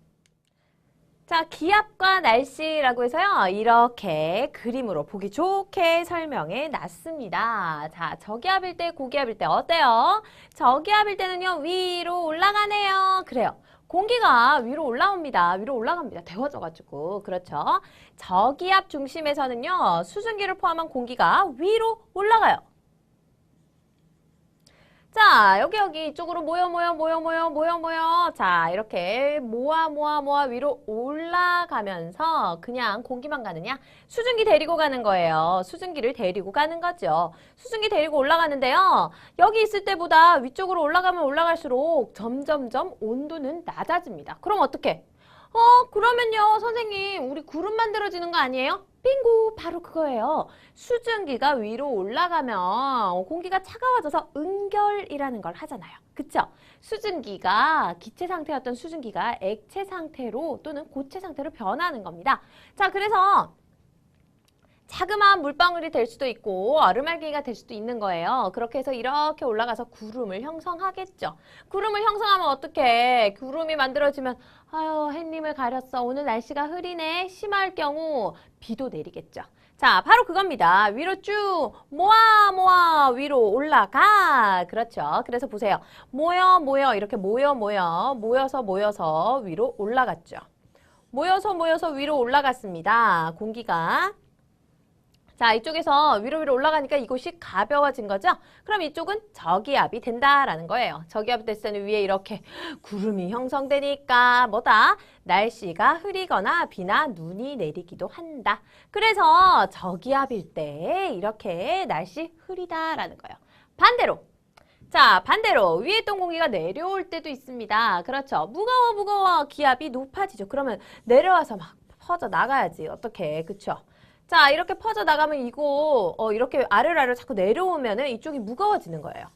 자, 기압과 날씨라고 해서요. 이렇게 그림으로 보기 좋게 설명해 놨습니다. 자, 저기압일 때, 고기압일 때 어때요? 저기압일 때는요. 위로 올라가네요. 그래요. 공기가 위로 올라옵니다. 위로 올라갑니다. 데워져가지고. 그렇죠. 저기압 중심에서는요. 수증기를 포함한 공기가 위로 올라가요. 자, 여기 이쪽으로 모여. 자, 이렇게 모아 위로 올라가면서 그냥 공기만 가느냐? 수증기 데리고 가는 거예요. 수증기를 데리고 가는 거죠. 수증기 데리고 올라가는데요. 여기 있을 때보다 위쪽으로 올라가면 올라갈수록 점점점 온도는 낮아집니다. 그럼 어떡해? 그러면요, 선생님, 우리 구름 만들어지는 거 아니에요? 빙고, 바로 그거예요. 수증기가 위로 올라가면 공기가 차가워져서 응결이라는 걸 하잖아요. 그쵸? 수증기가 기체 상태였던 수증기가 액체 상태로 또는 고체 상태로 변하는 겁니다. 자, 그래서 자그마한 물방울이 될 수도 있고 얼음알갱이가 될 수도 있는 거예요. 그렇게 해서 이렇게 올라가서 구름을 형성하겠죠. 구름을 형성하면 어떡해? 구름이 만들어지면 아유, 햇님을 가렸어. 오늘 날씨가 흐리네. 심할 경우 비도 내리겠죠. 자, 바로 그겁니다. 위로 쭉 모아 위로 올라가. 그렇죠. 그래서 보세요. 모여 이렇게 모여서 위로 올라갔죠. 모여서 위로 올라갔습니다. 공기가. 자, 이쪽에서 위로 올라가니까 이곳이 가벼워진 거죠? 그럼 이쪽은 저기압이 된다라는 거예요. 저기압이 됐을 때는 위에 이렇게 구름이 형성되니까 뭐다? 날씨가 흐리거나 비나 눈이 내리기도 한다. 그래서 저기압일 때 이렇게 날씨 흐리다라는 거예요. 반대로. 자, 반대로 위에 있던 공기가 내려올 때도 있습니다. 그렇죠. 무거워 기압이 높아지죠. 그러면 내려와서 막 퍼져 나가야지. 어떻게? 그쵸? 자, 이렇게 퍼져 나가면 이거 이렇게 아래로 자꾸 내려오면은 이쪽이 무거워지는 거예요.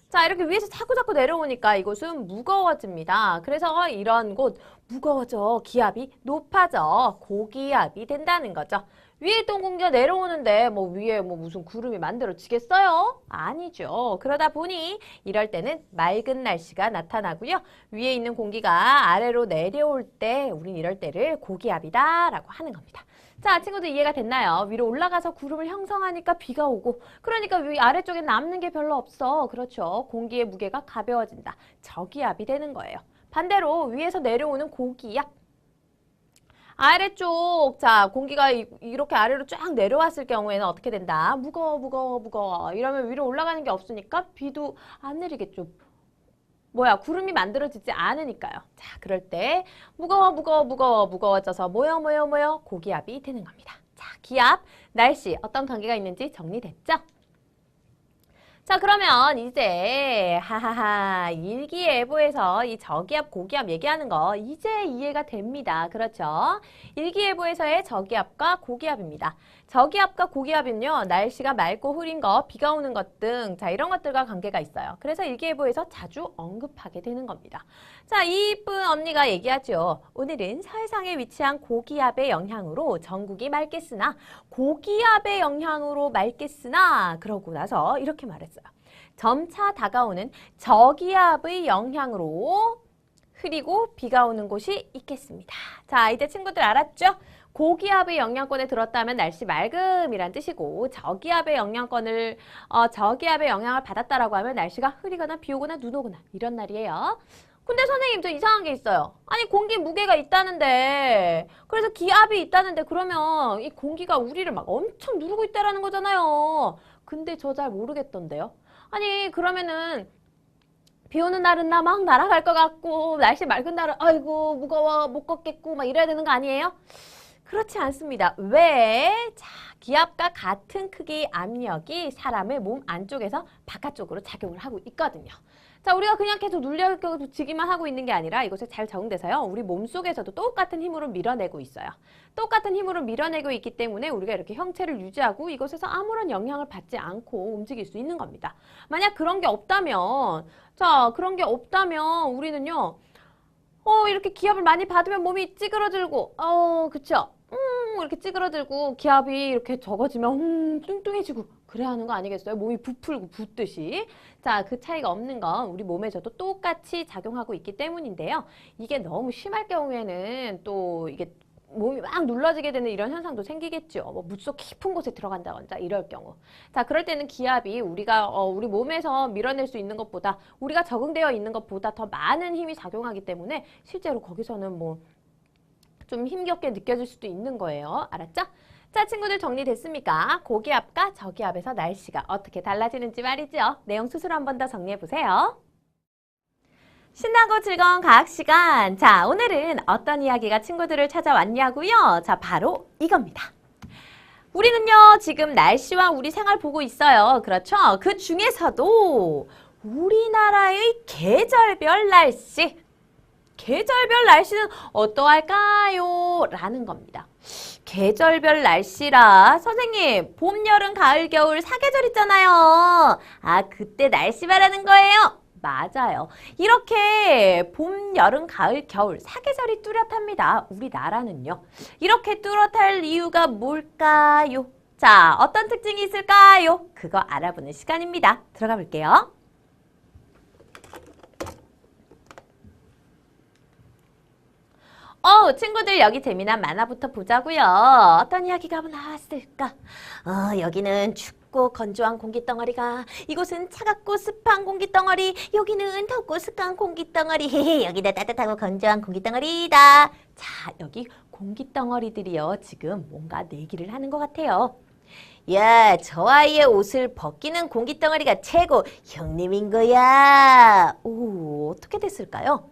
자, 이렇게 위에서 자꾸 내려오니까 이곳은 무거워집니다. 그래서 이런 곳 무거워져. 기압이 높아져. 고기압이 된다는 거죠. 위에 있던 공기가 내려오는데 위에 무슨 구름이 만들어지겠어요? 아니죠. 그러다 보니 이럴 때는 맑은 날씨가 나타나고요. 위에 있는 공기가 아래로 내려올 때 우린 이럴 때를 고기압이다라고 하는 겁니다. 자, 친구들 이해가 됐나요? 위로 올라가서 구름을 형성하니까 비가 오고 그러니까 위 아래쪽에 남는 게 별로 없어. 그렇죠. 공기의 무게가 가벼워진다. 저기압이 되는 거예요. 반대로 위에서 내려오는 고기압. 아래쪽, 자, 공기가 이렇게 아래로 쫙 내려왔을 경우에는 어떻게 된다? 무거워. 이러면 위로 올라가는 게 없으니까 비도 안 내리겠죠. 구름이 만들어지지 않으니까요. 자, 그럴 때 무거워져서 모여 고기압이 되는 겁니다. 자, 기압, 날씨 어떤 관계가 있는지 정리됐죠? 자, 그러면 이제 일기예보에서 이 저기압, 고기압 얘기하는 거 이제 이해가 됩니다. 그렇죠? 일기예보에서의 저기압과 고기압입니다. 저기압과 고기압은요, 날씨가 맑고 흐린 거, 비가 오는 것 등, 자, 이런 것들과 관계가 있어요. 그래서 일기예보에서 자주 언급하게 되는 겁니다. 자, 이쁜 언니가 얘기하죠. 오늘은 서해상에 위치한 고기압의 영향으로 전국이 맑겠으나, 고기압의 영향으로 맑겠으나, 그러고 나서 이렇게 말했어요. 점차 다가오는 저기압의 영향으로 흐리고 비가 오는 곳이 있겠습니다. 자, 이제 친구들 알았죠? 고기압의 영향권에 들었다면 날씨 맑음이란 뜻이고 저기압의 영향을 받았다라고 하면 날씨가 흐리거나 비 오거나 눈 오거나 이런 날이에요. 근데 선생님 저 이상한 게 있어요. 아니 공기 무게가 있다는데 그래서 기압이 있다는데 그러면 이 공기가 우리를 막 엄청 누르고 있다라는 거잖아요. 근데 저 잘 모르겠던데요. 아니 그러면은 비 오는 날은 나 막 날아갈 것 같고 날씨 맑은 날은 아이고 무거워 못 걷겠고 막 이래야 되는 거 아니에요? 그렇지 않습니다. 왜? 자, 기압과 같은 크기의 압력이 사람의 몸 안쪽에서 바깥쪽으로 작용을 하고 있거든요. 자, 우리가 그냥 계속 눌려지기만 하고 있는 게 아니라 이곳에 잘 적응돼서요. 우리 몸속에서도 똑같은 힘으로 밀어내고 있어요. 똑같은 힘으로 밀어내고 있기 때문에 우리가 이렇게 형체를 유지하고 이곳에서 아무런 영향을 받지 않고 움직일 수 있는 겁니다. 만약 그런 게 없다면, 우리는요. 이렇게 기압을 많이 받으면 몸이 찌그러들고, 그쵸? 이렇게 찌그러들고 기압이 이렇게 적어지면 뚱뚱해지고 그래야 하는 거 아니겠어요? 몸이 부풀고 붓듯이. 자, 그 차이가 없는 건 우리 몸에서도 똑같이 작용하고 있기 때문인데요. 이게 너무 심할 경우에는 또 이게 몸이 막 눌러지게 되는 이런 현상도 생기겠죠. 뭐 물속 깊은 곳에 들어간다거나 이럴 경우. 자, 그럴 때는 기압이 우리가 우리 몸에서 밀어낼 수 있는 것보다 우리가 적응되어 있는 것보다 더 많은 힘이 작용하기 때문에 실제로 거기서는 뭐 좀 힘겹게 느껴질 수도 있는 거예요. 알았죠? 자, 친구들 정리됐습니까? 고기압과 저기압에서 날씨가 어떻게 달라지는지 말이죠. 내용 스스로 한 번 더 정리해 보세요. 신나고 즐거운 과학 시간. 자, 오늘은 어떤 이야기가 친구들을 찾아왔냐고요? 자, 바로 이겁니다. 우리는요, 지금 날씨와 우리 생활 보고 있어요. 그렇죠? 그 중에서도 우리나라의 계절별 날씨. 계절별 날씨는 어떠할까요? 라는 겁니다. 계절별 날씨라 선생님 봄, 여름, 가을, 겨울 사계절 있잖아요. 아, 그때 날씨 말하는 거예요? 맞아요. 이렇게 봄, 여름, 가을, 겨울 사계절이 뚜렷합니다. 우리나라는요. 이렇게 뚜렷할 이유가 뭘까요? 자, 어떤 특징이 있을까요? 그거 알아보는 시간입니다. 들어가 볼게요. 친구들 여기 재미난 만화부터 보자고요. 어떤 이야기가 나왔을까? 여기는 춥고 건조한 공기덩어리가, 이곳은 차갑고 습한 공기덩어리, 여기는 덥고 습한 공기덩어리, 여기다 따뜻하고 건조한 공기덩어리다. 자, 여기 공기덩어리들이요. 지금 뭔가 내기를 하는 것 같아요. 야, 저 아이의 옷을 벗기는 공기덩어리가 최고 형님인 거야. 오, 어떻게 됐을까요?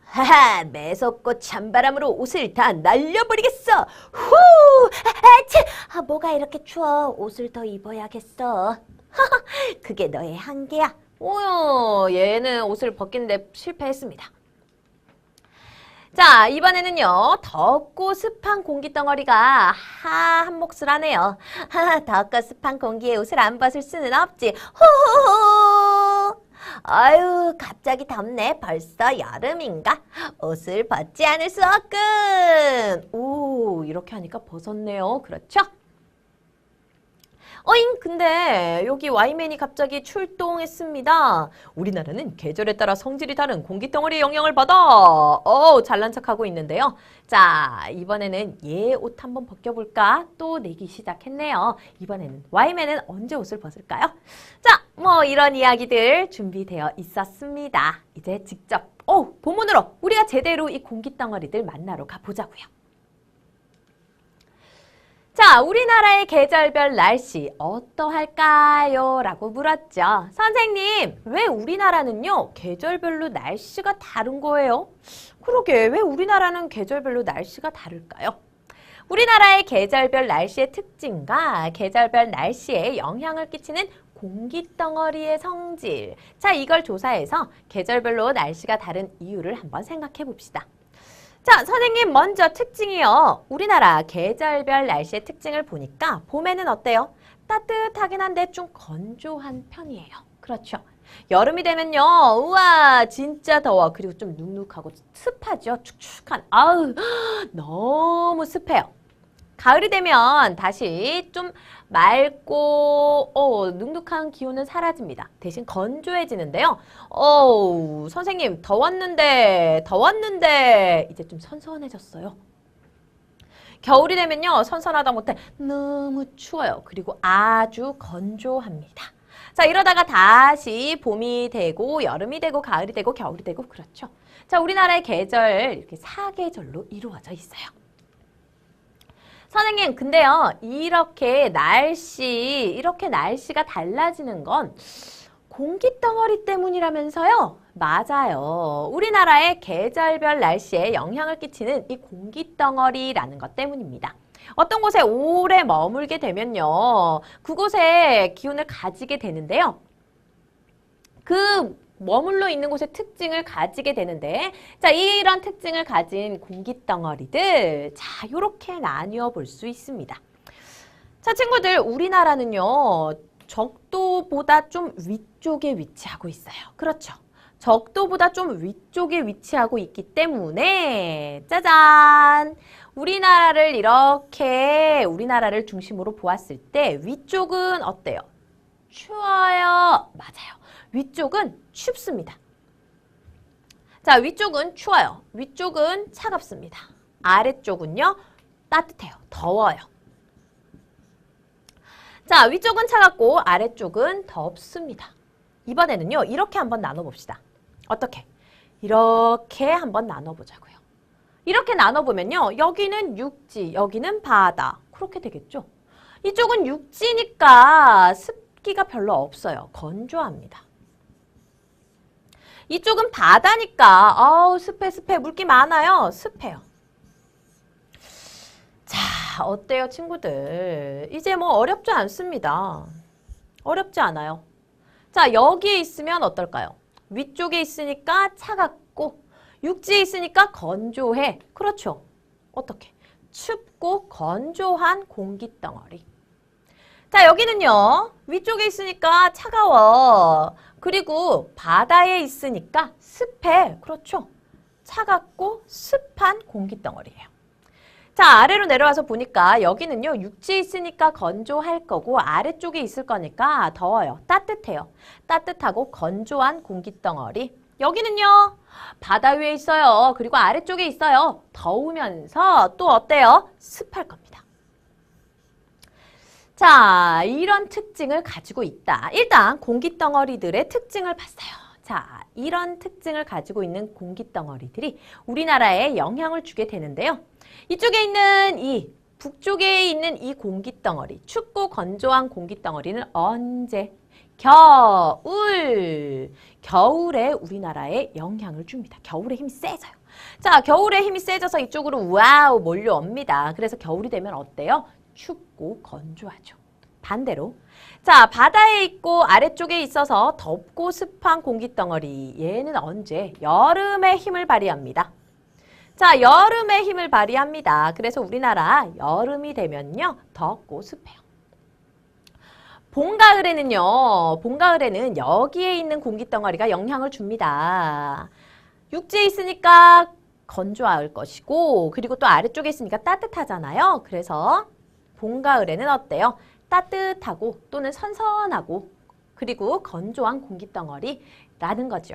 하하, 매섭고 찬바람으로 옷을 다 날려버리겠어. 후! 뭐가 이렇게 추워. 옷을 더 입어야겠어. 그게 너의 한계야. 얘는 옷을 벗기는데 실패했습니다. 자, 이번에는요. 덥고 습한 공기덩어리가 한 몫을 하네요. 덥고 습한 공기에 옷을 안 벗을 수는 없지. 호호호! 아유, 갑자기 덥네. 벌써 여름인가? 옷을 벗지 않을 수 없군. 오, 이렇게 하니까 벗었네요. 그렇죠? 근데 여기 Y맨이 갑자기 출동했습니다. 우리나라는 계절에 따라 성질이 다른 공기덩어리의 영향을 받아. 잘난 척하고 있는데요. 자, 이번에는 얘 옷 한번 벗겨볼까? 또 내기 시작했네요. 이번에는 Y맨은 언제 옷을 벗을까요? 자, 뭐 이런 이야기들 준비되어 있었습니다. 이제 직접 본문으로 우리가 제대로 이 공기덩어리들 만나러 가보자고요. 자, 우리나라의 계절별 날씨 어떠할까요? 라고 물었죠. 선생님, 왜 우리나라는요, 계절별로 날씨가 다른 거예요? 그러게, 왜 우리나라는 계절별로 날씨가 다를까요? 우리나라의 계절별 날씨의 특징과 계절별 날씨에 영향을 끼치는 공기덩어리의 성질. 자, 이걸 조사해서 계절별로 날씨가 다른 이유를 한번 생각해 봅시다. 자, 선생님 먼저 특징이요. 우리나라 계절별 날씨의 특징을 보니까 봄에는 어때요? 따뜻하긴 한데 좀 건조한 편이에요. 그렇죠. 여름이 되면요. 우와, 진짜 더워. 그리고 좀 눅눅하고 습하죠. 축축한. 아우, 너무 습해요. 가을이 되면 다시 좀 맑고 눅눅한 기온은 사라집니다. 대신 건조해지는데요. 선생님 더웠는데 이제 좀 선선해졌어요. 겨울이 되면요. 선선하다 못해 너무 추워요. 그리고 아주 건조합니다. 자, 이러다가 다시 봄이 되고 여름이 되고 가을이 되고 겨울이 되고 그렇죠. 자, 우리나라의 계절 이렇게 4계절로 이루어져 있어요. 선생님, 근데요, 이렇게 날씨가 달라지는 건 공기덩어리 때문이라면서요? 맞아요. 우리나라의 계절별 날씨에 영향을 끼치는 이 공기덩어리라는 것 때문입니다. 어떤 곳에 오래 머물게 되면요, 그곳에 기운을 가지게 되는데요. 그 머물러 있는 곳의 특징을 가지게 되는데, 자, 이런 특징을 가진 공기덩어리들, 자, 요렇게 나뉘어 볼 수 있습니다. 자, 친구들, 우리나라는요, 적도보다 좀 위쪽에 위치하고 있어요. 그렇죠. 적도보다 좀 위쪽에 위치하고 있기 때문에, 짜잔! 우리나라를 중심으로 보았을 때, 위쪽은 어때요? 추워요. 맞아요. 위쪽은 춥습니다. 자, 위쪽은 추워요. 위쪽은 차갑습니다. 아래쪽은요, 따뜻해요. 더워요. 자, 위쪽은 차갑고 아래쪽은 덥습니다. 이번에는요, 이렇게 한번 나눠봅시다. 어떻게? 이렇게 한번 나눠보자고요. 이렇게 나눠보면요, 여기는 육지, 여기는 바다. 그렇게 되겠죠? 이쪽은 육지니까 습기가 별로 없어요. 건조합니다. 이쪽은 바다니까 습해 물기 많아요. 습해요. 자, 어때요, 친구들? 이제 뭐 어렵지 않습니다. 어렵지 않아요. 자, 여기에 있으면 어떨까요? 위쪽에 있으니까 차갑고 육지에 있으니까 건조해. 그렇죠? 어떻게? 춥고 건조한 공기덩어리. 자, 여기는요. 위쪽에 있으니까 차가워. 그리고 바다에 있으니까 습해. 그렇죠? 차갑고 습한 공기덩어리예요. 자, 아래로 내려와서 보니까 여기는요. 육지에 있으니까 건조할 거고 아래쪽에 있을 거니까 더워요. 따뜻해요. 따뜻하고 건조한 공기덩어리. 여기는요. 바다 위에 있어요. 그리고 아래쪽에 있어요. 더우면서 또 어때요? 습할 겁니다. 자, 이런 특징을 가지고 있다. 일단 공기덩어리들의 특징을 봤어요. 자, 이런 특징을 가지고 있는 공기덩어리들이 우리나라에 영향을 주게 되는데요. 이쪽에 있는 북쪽에 있는 이 공기덩어리, 춥고 건조한 공기덩어리는 언제? 겨울에 우리나라에 영향을 줍니다. 겨울에 힘이 세져요. 자, 겨울에 힘이 세져서 이쪽으로 와우 몰려옵니다. 그래서 겨울이 되면 어때요? 춥고 건조하죠. 반대로 자, 바다에 있고 아래쪽에 있어서 덥고 습한 공기덩어리 얘는 언제? 여름에 힘을 발휘합니다. 자, 여름에 힘을 발휘합니다. 그래서 우리나라 여름이 되면요 덥고 습해요. 봄, 가을에는 여기에 있는 공기덩어리가 영향을 줍니다. 육지에 있으니까 건조할 것이고 그리고 또 아래쪽에 있으니까 따뜻하잖아요. 그래서 봄, 가을에는 어때요? 따뜻하고 또는 선선하고 그리고 건조한 공기덩어리라는 거죠.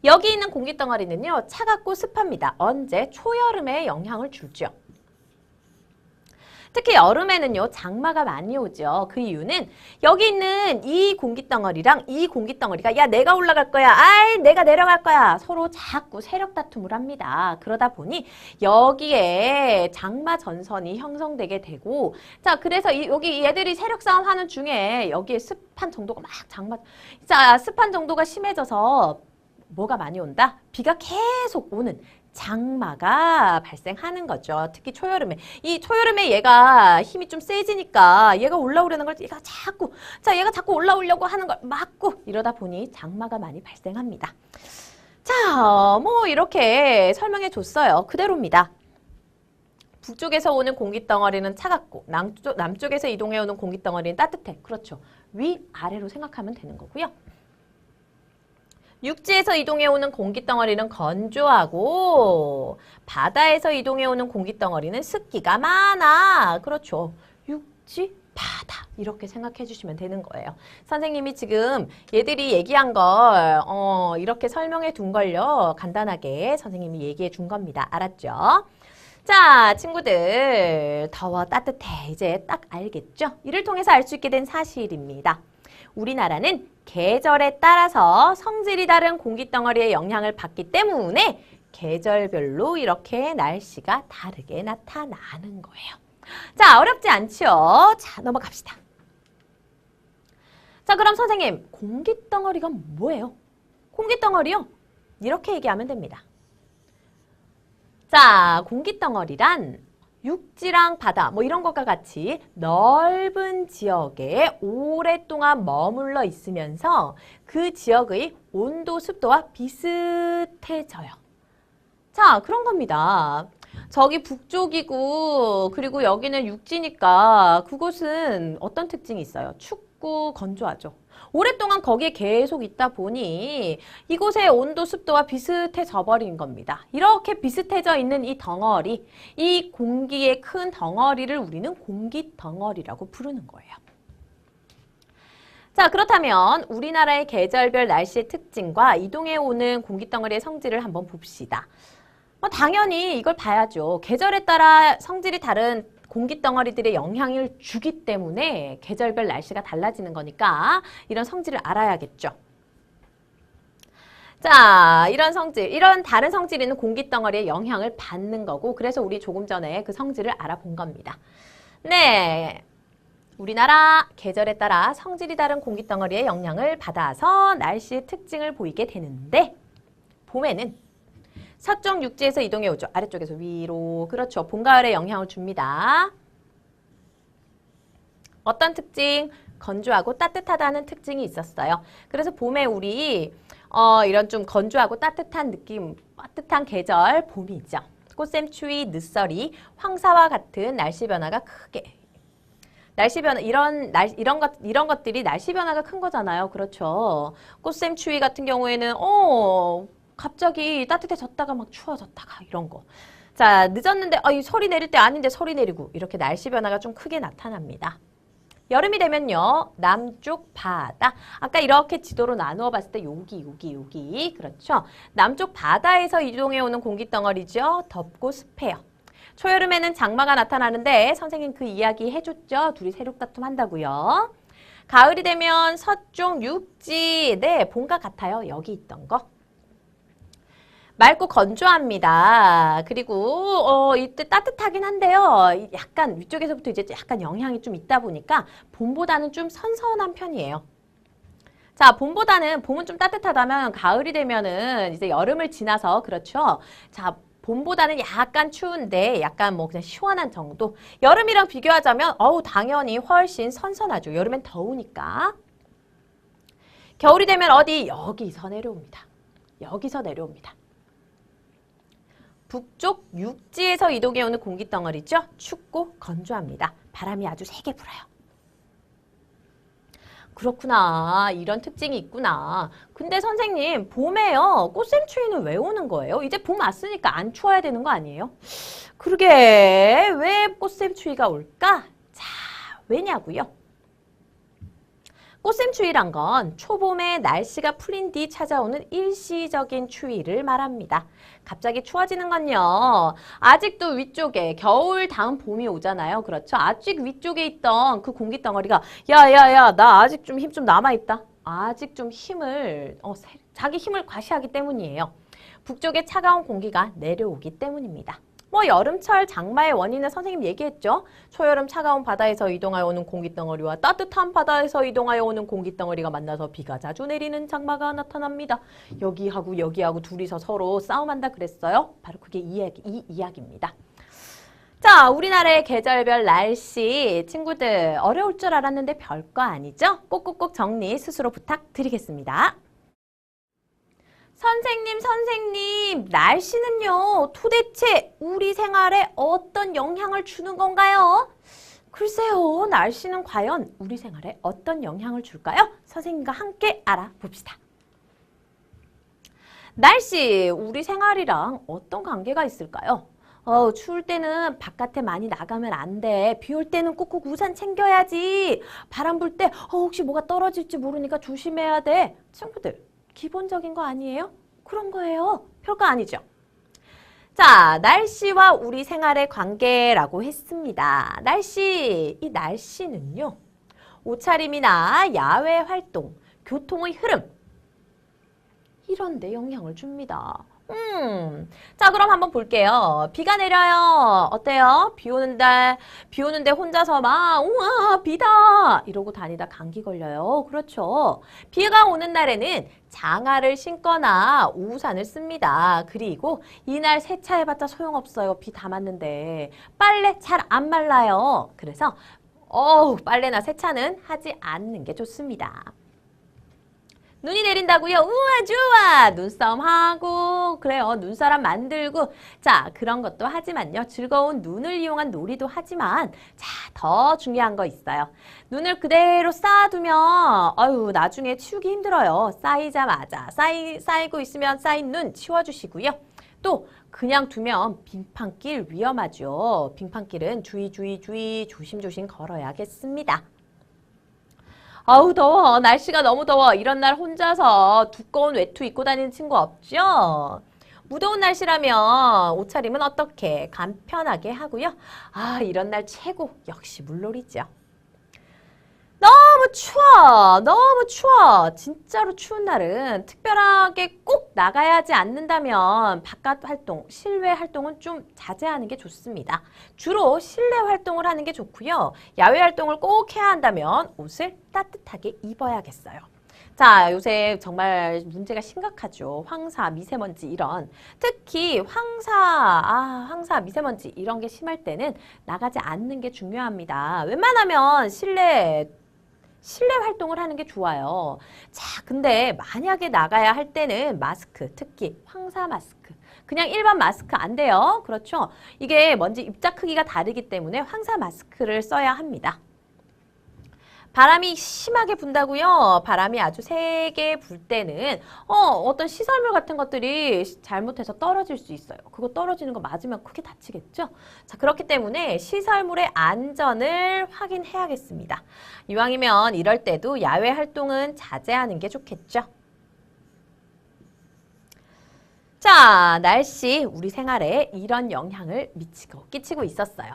여기 있는 공기덩어리는요. 차갑고 습합니다. 언제? 초여름에 영향을 주죠. 특히 여름에는요. 장마가 많이 오죠. 그 이유는 여기 있는 이 공기덩어리랑 이 공기덩어리가 야 내가 올라갈 거야. 아이 내가 내려갈 거야. 서로 자꾸 세력 다툼을 합니다. 그러다 보니 여기에 장마 전선이 형성되게 되고 자 그래서 여기 얘들이 세력 싸움 하는 중에 여기에 습한 정도가 습한 정도가 심해져서 뭐가 많이 온다? 비가 계속 오는 장마가 발생하는 거죠. 특히 초여름에. 이 초여름에 얘가 힘이 좀 세지니까 얘가 올라오려는 걸 얘가 자꾸 올라오려고 하는 걸 막고 이러다 보니 장마가 많이 발생합니다. 자, 뭐 이렇게 설명해 줬어요. 그대로입니다. 북쪽에서 오는 공기덩어리는 차갑고 남쪽에서 이동해 오는 공기덩어리는 따뜻해. 그렇죠. 위아래로 생각하면 되는 거고요. 육지에서 이동해 오는 공기덩어리는 건조하고 바다에서 이동해 오는 공기덩어리는 습기가 많아. 그렇죠. 육지, 바다 이렇게 생각해 주시면 되는 거예요. 선생님이 지금 얘들이 얘기한 걸 이렇게 설명해 둔 걸요. 간단하게 선생님이 얘기해 준 겁니다. 알았죠? 자, 친구들 더워 따뜻해 이제 딱 알겠죠? 이를 통해서 알 수 있게 된 사실입니다. 우리나라는 계절에 따라서 성질이 다른 공기덩어리의 영향을 받기 때문에 계절별로 이렇게 날씨가 다르게 나타나는 거예요. 자, 어렵지 않죠? 자, 넘어갑시다. 자, 그럼 선생님, 공기덩어리가 뭐예요? 공기덩어리요? 이렇게 얘기하면 됩니다. 자, 공기덩어리란 육지랑 바다 뭐 이런 것과 같이 넓은 지역에 오랫동안 머물러 있으면서 그 지역의 온도, 습도와 비슷해져요. 자, 그런 겁니다. 저기 북쪽이고 그리고 여기는 육지니까 그곳은 어떤 특징이 있어요? 춥고 건조하죠. 오랫동안 거기에 계속 있다 보니 이곳의 온도, 습도와 비슷해져 버린 겁니다. 이렇게 비슷해져 있는 이 덩어리, 이 공기의 큰 덩어리를 우리는 공기덩어리라고 부르는 거예요. 자, 그렇다면 우리나라의 계절별 날씨의 특징과 이동해 오는 공기덩어리의 성질을 한번 봅시다. 당연히 이걸 봐야죠. 계절에 따라 성질이 다른 공기덩어리들의 영향을 주기 때문에 계절별 날씨가 달라지는 거니까 이런 성질을 알아야겠죠. 자, 이런 성질, 이런 다른 성질이 있는 공기덩어리의 영향을 받는 거고 그래서 우리 조금 전에 그 성질을 알아본 겁니다. 네, 우리나라 계절에 따라 성질이 다른 공기덩어리의 영향을 받아서 날씨의 특징을 보이게 되는데 봄에는 서쪽 육지에서 이동해 오죠. 아래쪽에서 위로. 그렇죠. 봄, 가을에 영향을 줍니다. 어떤 특징? 건조하고 따뜻하다는 특징이 있었어요. 그래서 봄에 우리 이런 좀 건조하고 따뜻한 느낌, 따뜻한 계절, 봄이죠. 꽃샘추위, 늦서리, 황사와 같은 날씨 변화가 크게 날씨 변화 이런 것들이 날씨 변화가 큰 거잖아요. 그렇죠. 꽃샘추위 같은 경우에는 갑자기 따뜻해졌다가 막 추워졌다가 이런 거. 자, 늦었는데 이 서리 내릴 때 아닌데 서리 내리고 이렇게 날씨 변화가 좀 크게 나타납니다. 여름이 되면요. 남쪽 바다. 아까 이렇게 지도로 나누어 봤을 때 여기. 그렇죠. 남쪽 바다에서 이동해 오는 공기덩어리죠. 덥고 습해요. 초여름에는 장마가 나타나는데 선생님 그 이야기 해줬죠. 둘이 세력다툼 한다고요. 가을이 되면 서쪽 육지. 네, 봄과 같아요. 여기 있던 거. 맑고 건조합니다. 그리고 이때 따뜻하긴 한데요. 약간 위쪽에서부터 이제 약간 영향이 좀 있다 보니까 봄보다는 좀 선선한 편이에요. 자, 봄은 좀 따뜻하다면 가을이 되면은 이제 여름을 지나서 그렇죠. 자, 봄보다는 약간 추운데 약간 뭐 그냥 시원한 정도. 여름이랑 비교하자면 당연히 훨씬 선선하죠. 여름엔 더우니까. 겨울이 되면 어디? 여기서 내려옵니다. 여기서 내려옵니다. 북쪽 육지에서 이동해 오는 공기덩어리죠. 춥고 건조합니다. 바람이 아주 세게 불어요. 그렇구나. 이런 특징이 있구나. 근데 선생님, 봄에요. 꽃샘추위는 왜 오는 거예요? 이제 봄 왔으니까 안 추워야 되는 거 아니에요? 그러게, 왜 꽃샘추위가 올까? 자, 왜냐고요? 꽃샘추위란 건 초봄에 날씨가 풀린 뒤 찾아오는 일시적인 추위를 말합니다. 갑자기 추워지는 건요. 아직도 위쪽에 겨울 다음 봄이 오잖아요. 그렇죠? 아직 위쪽에 있던 그 공기덩어리가 야야야 나 아직 좀 힘 좀 남아있다. 아직 좀 힘을 자기 힘을 과시하기 때문이에요. 북쪽에 차가운 공기가 내려오기 때문입니다. 여름철 장마의 원인은 선생님 얘기했죠. 초여름 차가운 바다에서 이동하여 오는 공기덩어리와 따뜻한 바다에서 이동하여 오는 공기덩어리가 만나서 비가 자주 내리는 장마가 나타납니다. 여기하고 둘이서 서로 싸움한다 그랬어요. 바로 그게 이 이야기입니다. 자, 우리나라의 계절별 날씨 친구들 어려울 줄 알았는데 별거 아니죠? 꼭꼭꼭 정리 스스로 부탁드리겠습니다. 선생님, 날씨는요, 도대체 우리 생활에 어떤 영향을 주는 건가요? 글쎄요, 날씨는 과연 우리 생활에 어떤 영향을 줄까요? 선생님과 함께 알아봅시다. 날씨, 우리 생활이랑 어떤 관계가 있을까요? 추울 때는 바깥에 많이 나가면 안 돼. 비 올 때는 꾹꾹 우산 챙겨야지. 바람 불 때 혹시 뭐가 떨어질지 모르니까 조심해야 돼. 친구들. 기본적인 거 아니에요? 그런 거예요. 별거 아니죠. 자, 날씨와 우리 생활의 관계라고 했습니다. 이 날씨는요. 옷차림이나 야외 활동, 교통의 흐름 이런 데 영향을 줍니다. 자, 그럼 한번 볼게요. 비가 내려요. 어때요? 비 오는데 혼자서 막, 우와, 비다! 이러고 다니다 감기 걸려요. 그렇죠. 비가 오는 날에는 장화를 신거나 우산을 씁니다. 그리고 이날 세차해봤자 소용없어요. 비 다 맞는데. 빨래 잘 안 말라요. 그래서, 빨래나 세차는 하지 않는 게 좋습니다. 눈이 내린다고요? 우와 좋아! 눈싸움하고 그래요. 눈사람 만들고 자 그런 것도 하지만요. 즐거운 눈을 이용한 놀이도 하지만 자 더 중요한 거 있어요. 눈을 그대로 쌓아두면 나중에 치우기 힘들어요. 쌓이자마자 쌓이고 있으면 쌓인 눈 치워주시고요. 또 그냥 두면 빙판길 위험하죠. 빙판길은 주의 조심조심 걸어야겠습니다. 아우 더워. 날씨가 너무 더워. 이런 날 혼자서 두꺼운 외투 입고 다니는 친구 없죠? 무더운 날씨라면 옷차림은 어떻게 간편하게 하고요. 아, 이런 날 최고 역시 물놀이죠. 너무 추워. 너무 추워. 진짜로 추운 날은 특별하게 꼭 나가야 하지 않는다면 바깥 활동, 실외 활동은 좀 자제하는 게 좋습니다. 주로 실내 활동을 하는 게 좋고요. 야외 활동을 꼭 해야 한다면 옷을 따뜻하게 입어야겠어요. 자, 요새 정말 문제가 심각하죠. 황사, 미세먼지 이런. 특히 황사, 미세먼지 이런 게 심할 때는 나가지 않는 게 중요합니다. 웬만하면 실내 활동을 하는 게 좋아요. 자, 근데 만약에 나가야 할 때는 마스크, 특히 황사 마스크. 그냥 일반 마스크 안 돼요. 그렇죠? 이게 먼지 입자 크기가 다르기 때문에 황사 마스크를 써야 합니다. 바람이 심하게 분다고요? 바람이 아주 세게 불 때는 어떤 시설물 같은 것들이 잘못해서 떨어질 수 있어요. 그거 떨어지는 거 맞으면 크게 다치겠죠? 자, 그렇기 때문에 시설물의 안전을 확인해야겠습니다. 이왕이면 이럴 때도 야외 활동은 자제하는 게 좋겠죠? 자, 날씨 우리 생활에 이런 영향을 끼치고 있었어요.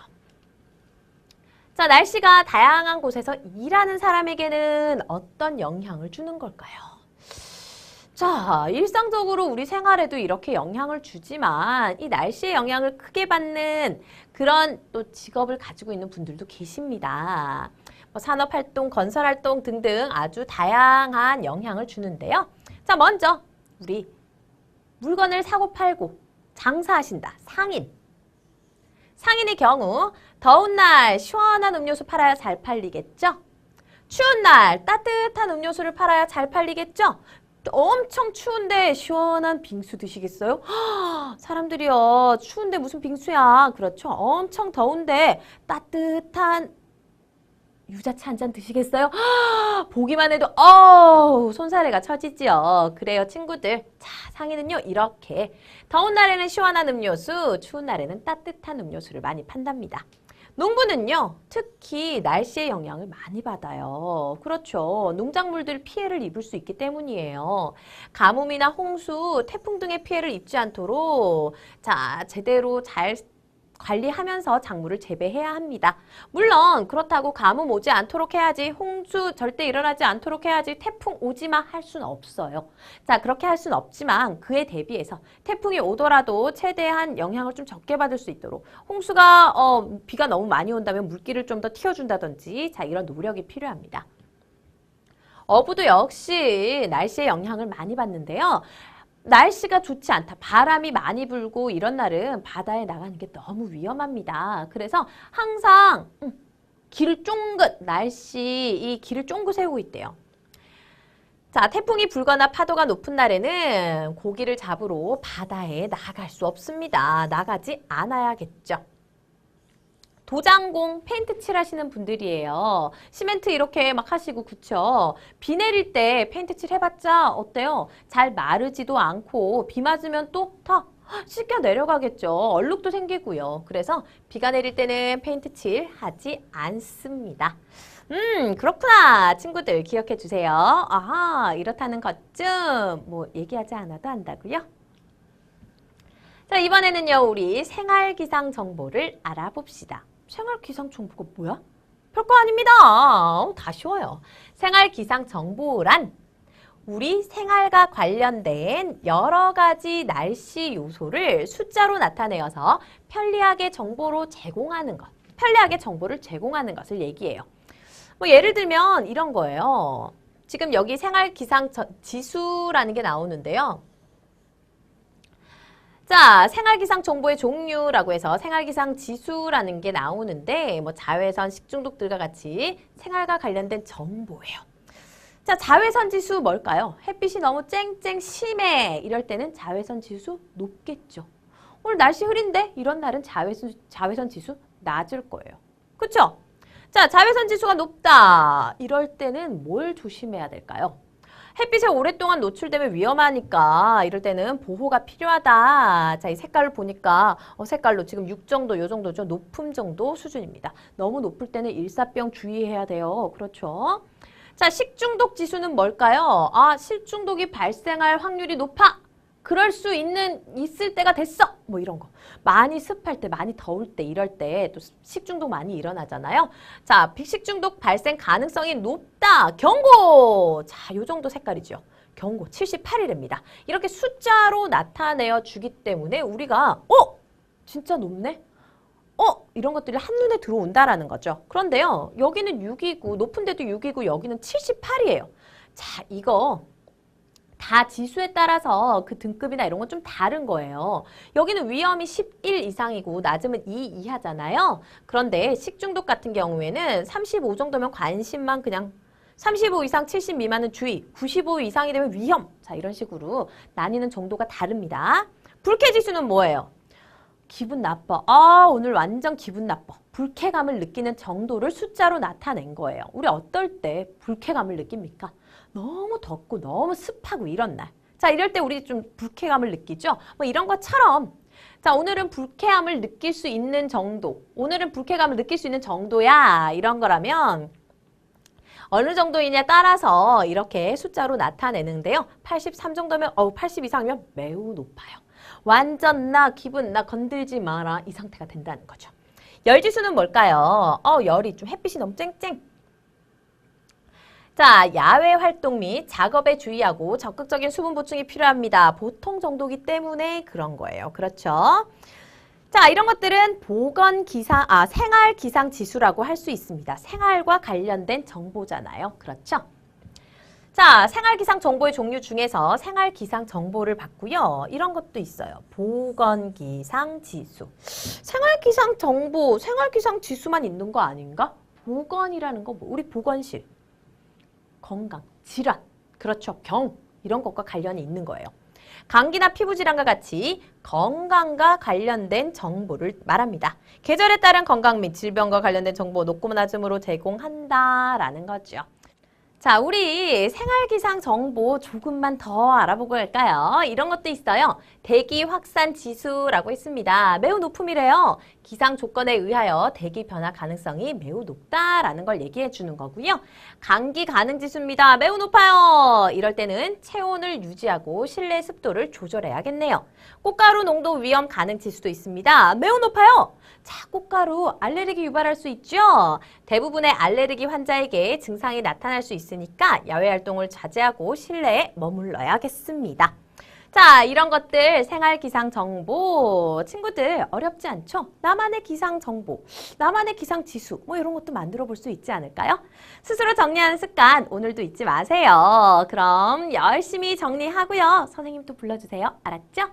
자, 날씨가 다양한 곳에서 일하는 사람에게는 어떤 영향을 주는 걸까요? 자, 일상적으로 우리 생활에도 이렇게 영향을 주지만 이 날씨의 영향을 크게 받는 그런 또 직업을 가지고 있는 분들도 계십니다. 뭐 산업활동, 건설활동 등등 아주 다양한 영향을 주는데요. 자, 먼저 우리 물건을 사고 팔고 장사하신다. 상인의 경우 더운 날 시원한 음료수 팔아야 잘 팔리겠죠? 추운 날 따뜻한 음료수를 팔아야 잘 팔리겠죠? 엄청 추운데 시원한 빙수 드시겠어요? 사람들이요, 추운데 무슨 빙수야. 그렇죠? 엄청 더운데 따뜻한 유자차 한 잔 드시겠어요? 보기만 해도 손사래가 쳐지지요. 그래요, 친구들. 자, 상인은요 이렇게 더운 날에는 시원한 음료수, 추운 날에는 따뜻한 음료수를 많이 판답니다. 농부는요 특히 날씨의 영향을 많이 받아요. 그렇죠. 농작물들 피해를 입을 수 있기 때문이에요. 가뭄이나 홍수, 태풍 등의 피해를 입지 않도록 자, 제대로 잘 관리하면서 작물을 재배해야 합니다. 물론 그렇다고 가뭄 오지 않도록 해야지, 홍수 절대 일어나지 않도록 해야지, 태풍 오지마 할 수는 없어요. 자, 그렇게 할 수는 없지만 그에 대비해서 태풍이 오더라도 최대한 영향을 좀 적게 받을 수 있도록 홍수가 비가 너무 많이 온다면 물기를 좀 더 틔워준다든지 자, 이런 노력이 필요합니다. 어부도 역시 날씨의 영향을 많이 받는데요. 날씨가 좋지 않다. 바람이 많이 불고 이런 날은 바다에 나가는 게 너무 위험합니다. 그래서 항상 길을 쫑긋, 이 길을 쫑긋 세우고 있대요. 자, 태풍이 불거나 파도가 높은 날에는 고기를 잡으러 바다에 나갈 수 없습니다. 나가지 않아야겠죠. 도장공, 페인트 칠하시는 분들이에요. 시멘트 이렇게 막 하시고, 그쵸? 비 내릴 때 페인트 칠 해봤자 어때요? 잘 마르지도 않고 비 맞으면 또 다 씻겨 내려가겠죠. 얼룩도 생기고요. 그래서 비가 내릴 때는 페인트 칠 하지 않습니다. 그렇구나. 친구들 기억해 주세요. 아하, 이렇다는 것쯤 뭐 얘기하지 않아도 안다고요? 자, 이번에는요, 우리 생활기상 정보를 알아봅시다. 생활기상 정보가 뭐야? 별거 아닙니다. 다 쉬워요. 생활기상 정보란 우리 생활과 관련된 여러 가지 날씨 요소를 숫자로 나타내어서 편리하게 정보를 제공하는 것을 얘기해요. 뭐 예를 들면 이런 거예요. 지금 여기 생활기상 지수라는 게 나오는데요. 자, 생활기상 정보의 종류라고 해서 생활기상 지수라는 게 나오는데 뭐 자외선, 식중독들과 같이 생활과 관련된 정보예요. 자, 자외선 지수 뭘까요? 햇빛이 너무 쨍쨍 심해 이럴 때는 자외선 지수 높겠죠. 오늘 날씨 흐린데 이런 날은 자외선 지수 낮을 거예요. 그쵸? 자, 자외선 지수가 높다 이럴 때는 뭘 조심해야 될까요? 햇빛에 오랫동안 노출되면 위험하니까 이럴 때는 보호가 필요하다. 자, 이 색깔을 보니까 색깔로 지금 6 정도, 요 정도죠. 높음 정도 수준입니다. 너무 높을 때는 일사병 주의해야 돼요. 그렇죠? 자, 식중독 지수는 뭘까요? 아, 식중독이 발생할 확률이 높아. 그럴 수 있을 때가 됐어. 뭐 이런 거. 많이 습할 때, 많이 더울 때, 이럴 때 또 식중독 많이 일어나잖아요. 자, 식중독 발생 가능성이 높다. 경고! 자, 요 정도 색깔이죠. 경고 78일입니다. 이렇게 숫자로 나타내어 주기 때문에 우리가 진짜 높네? 이런 것들이 한눈에 들어온다라는 거죠. 그런데요. 여기는 6이고 높은 데도 6이고 여기는 78이에요. 자, 이거 다 지수에 따라서 그 등급이나 이런 건 좀 다른 거예요. 여기는 위험이 11 이상이고 낮으면 2 이하잖아요. 그런데 식중독 같은 경우에는 35 정도면 관심만 그냥 35 이상 70 미만은 주의, 95 이상이 되면 위험. 자, 이런 식으로 나뉘는 정도가 다릅니다. 불쾌지수는 뭐예요? 기분 나빠. 오늘 완전 기분 나빠. 불쾌감을 느끼는 정도를 숫자로 나타낸 거예요. 우리 어떨 때 불쾌감을 느낍니까? 너무 덥고 너무 습하고 이런 날. 자, 이럴 때 우리 좀 불쾌감을 느끼죠? 뭐 이런 것처럼. 자, 오늘은 불쾌함을 느낄 수 있는 정도. 오늘은 불쾌감을 느낄 수 있는 정도야. 이런 거라면 어느 정도이냐에 따라서 이렇게 숫자로 나타내는데요. 83 정도면 80 이상이면 매우 높아요. 완전 나 기분 나 건들지 마라 이 상태가 된다는 거죠. 열지수는 뭘까요? 열이 좀 햇빛이 너무 쨍쨍. 자, 야외 활동 및 작업에 주의하고 적극적인 수분 보충이 필요합니다. 보통 정도기 때문에 그런 거예요. 그렇죠? 자, 이런 것들은 생활 기상 지수라고 할 수 있습니다. 생활과 관련된 정보잖아요. 그렇죠? 자, 생활기상 정보의 종류 중에서 생활기상 정보를 봤고요. 이런 것도 있어요. 보건기상 지수. 생활기상 정보, 생활기상 지수만 있는 거 아닌가? 보건이라는 거, 우리 보건실, 건강, 질환, 그렇죠. 병, 이런 것과 관련이 있는 거예요. 감기나 피부질환과 같이 건강과 관련된 정보를 말합니다. 계절에 따른 건강 및 질병과 관련된 정보 높고 낮음으로 제공한다라는 거죠. 자, 우리 생활기상 정보 조금만 더 알아보고 갈까요? 이런 것도 있어요. 대기 확산 지수라고 있습니다. 매우 높음이래요. 기상 조건에 의하여 대기 변화 가능성이 매우 높다라는 걸 얘기해 주는 거고요. 감기 가능 지수입니다. 매우 높아요. 이럴 때는 체온을 유지하고 실내 습도를 조절해야겠네요. 꽃가루 농도 위험 가능 지수도 있습니다. 매우 높아요. 자, 꽃가루 알레르기 유발할 수 있죠? 대부분의 알레르기 환자에게 증상이 나타날 수 있으니까 야외 활동을 자제하고 실내에 머물러야겠습니다. 자, 이런 것들 생활 기상 정보 친구들 어렵지 않죠? 나만의 기상 정보, 나만의 기상 지수 뭐 이런 것도 만들어 볼 수 있지 않을까요? 스스로 정리하는 습관 오늘도 잊지 마세요. 그럼 열심히 정리하고요. 선생님 또 불러주세요. 알았죠?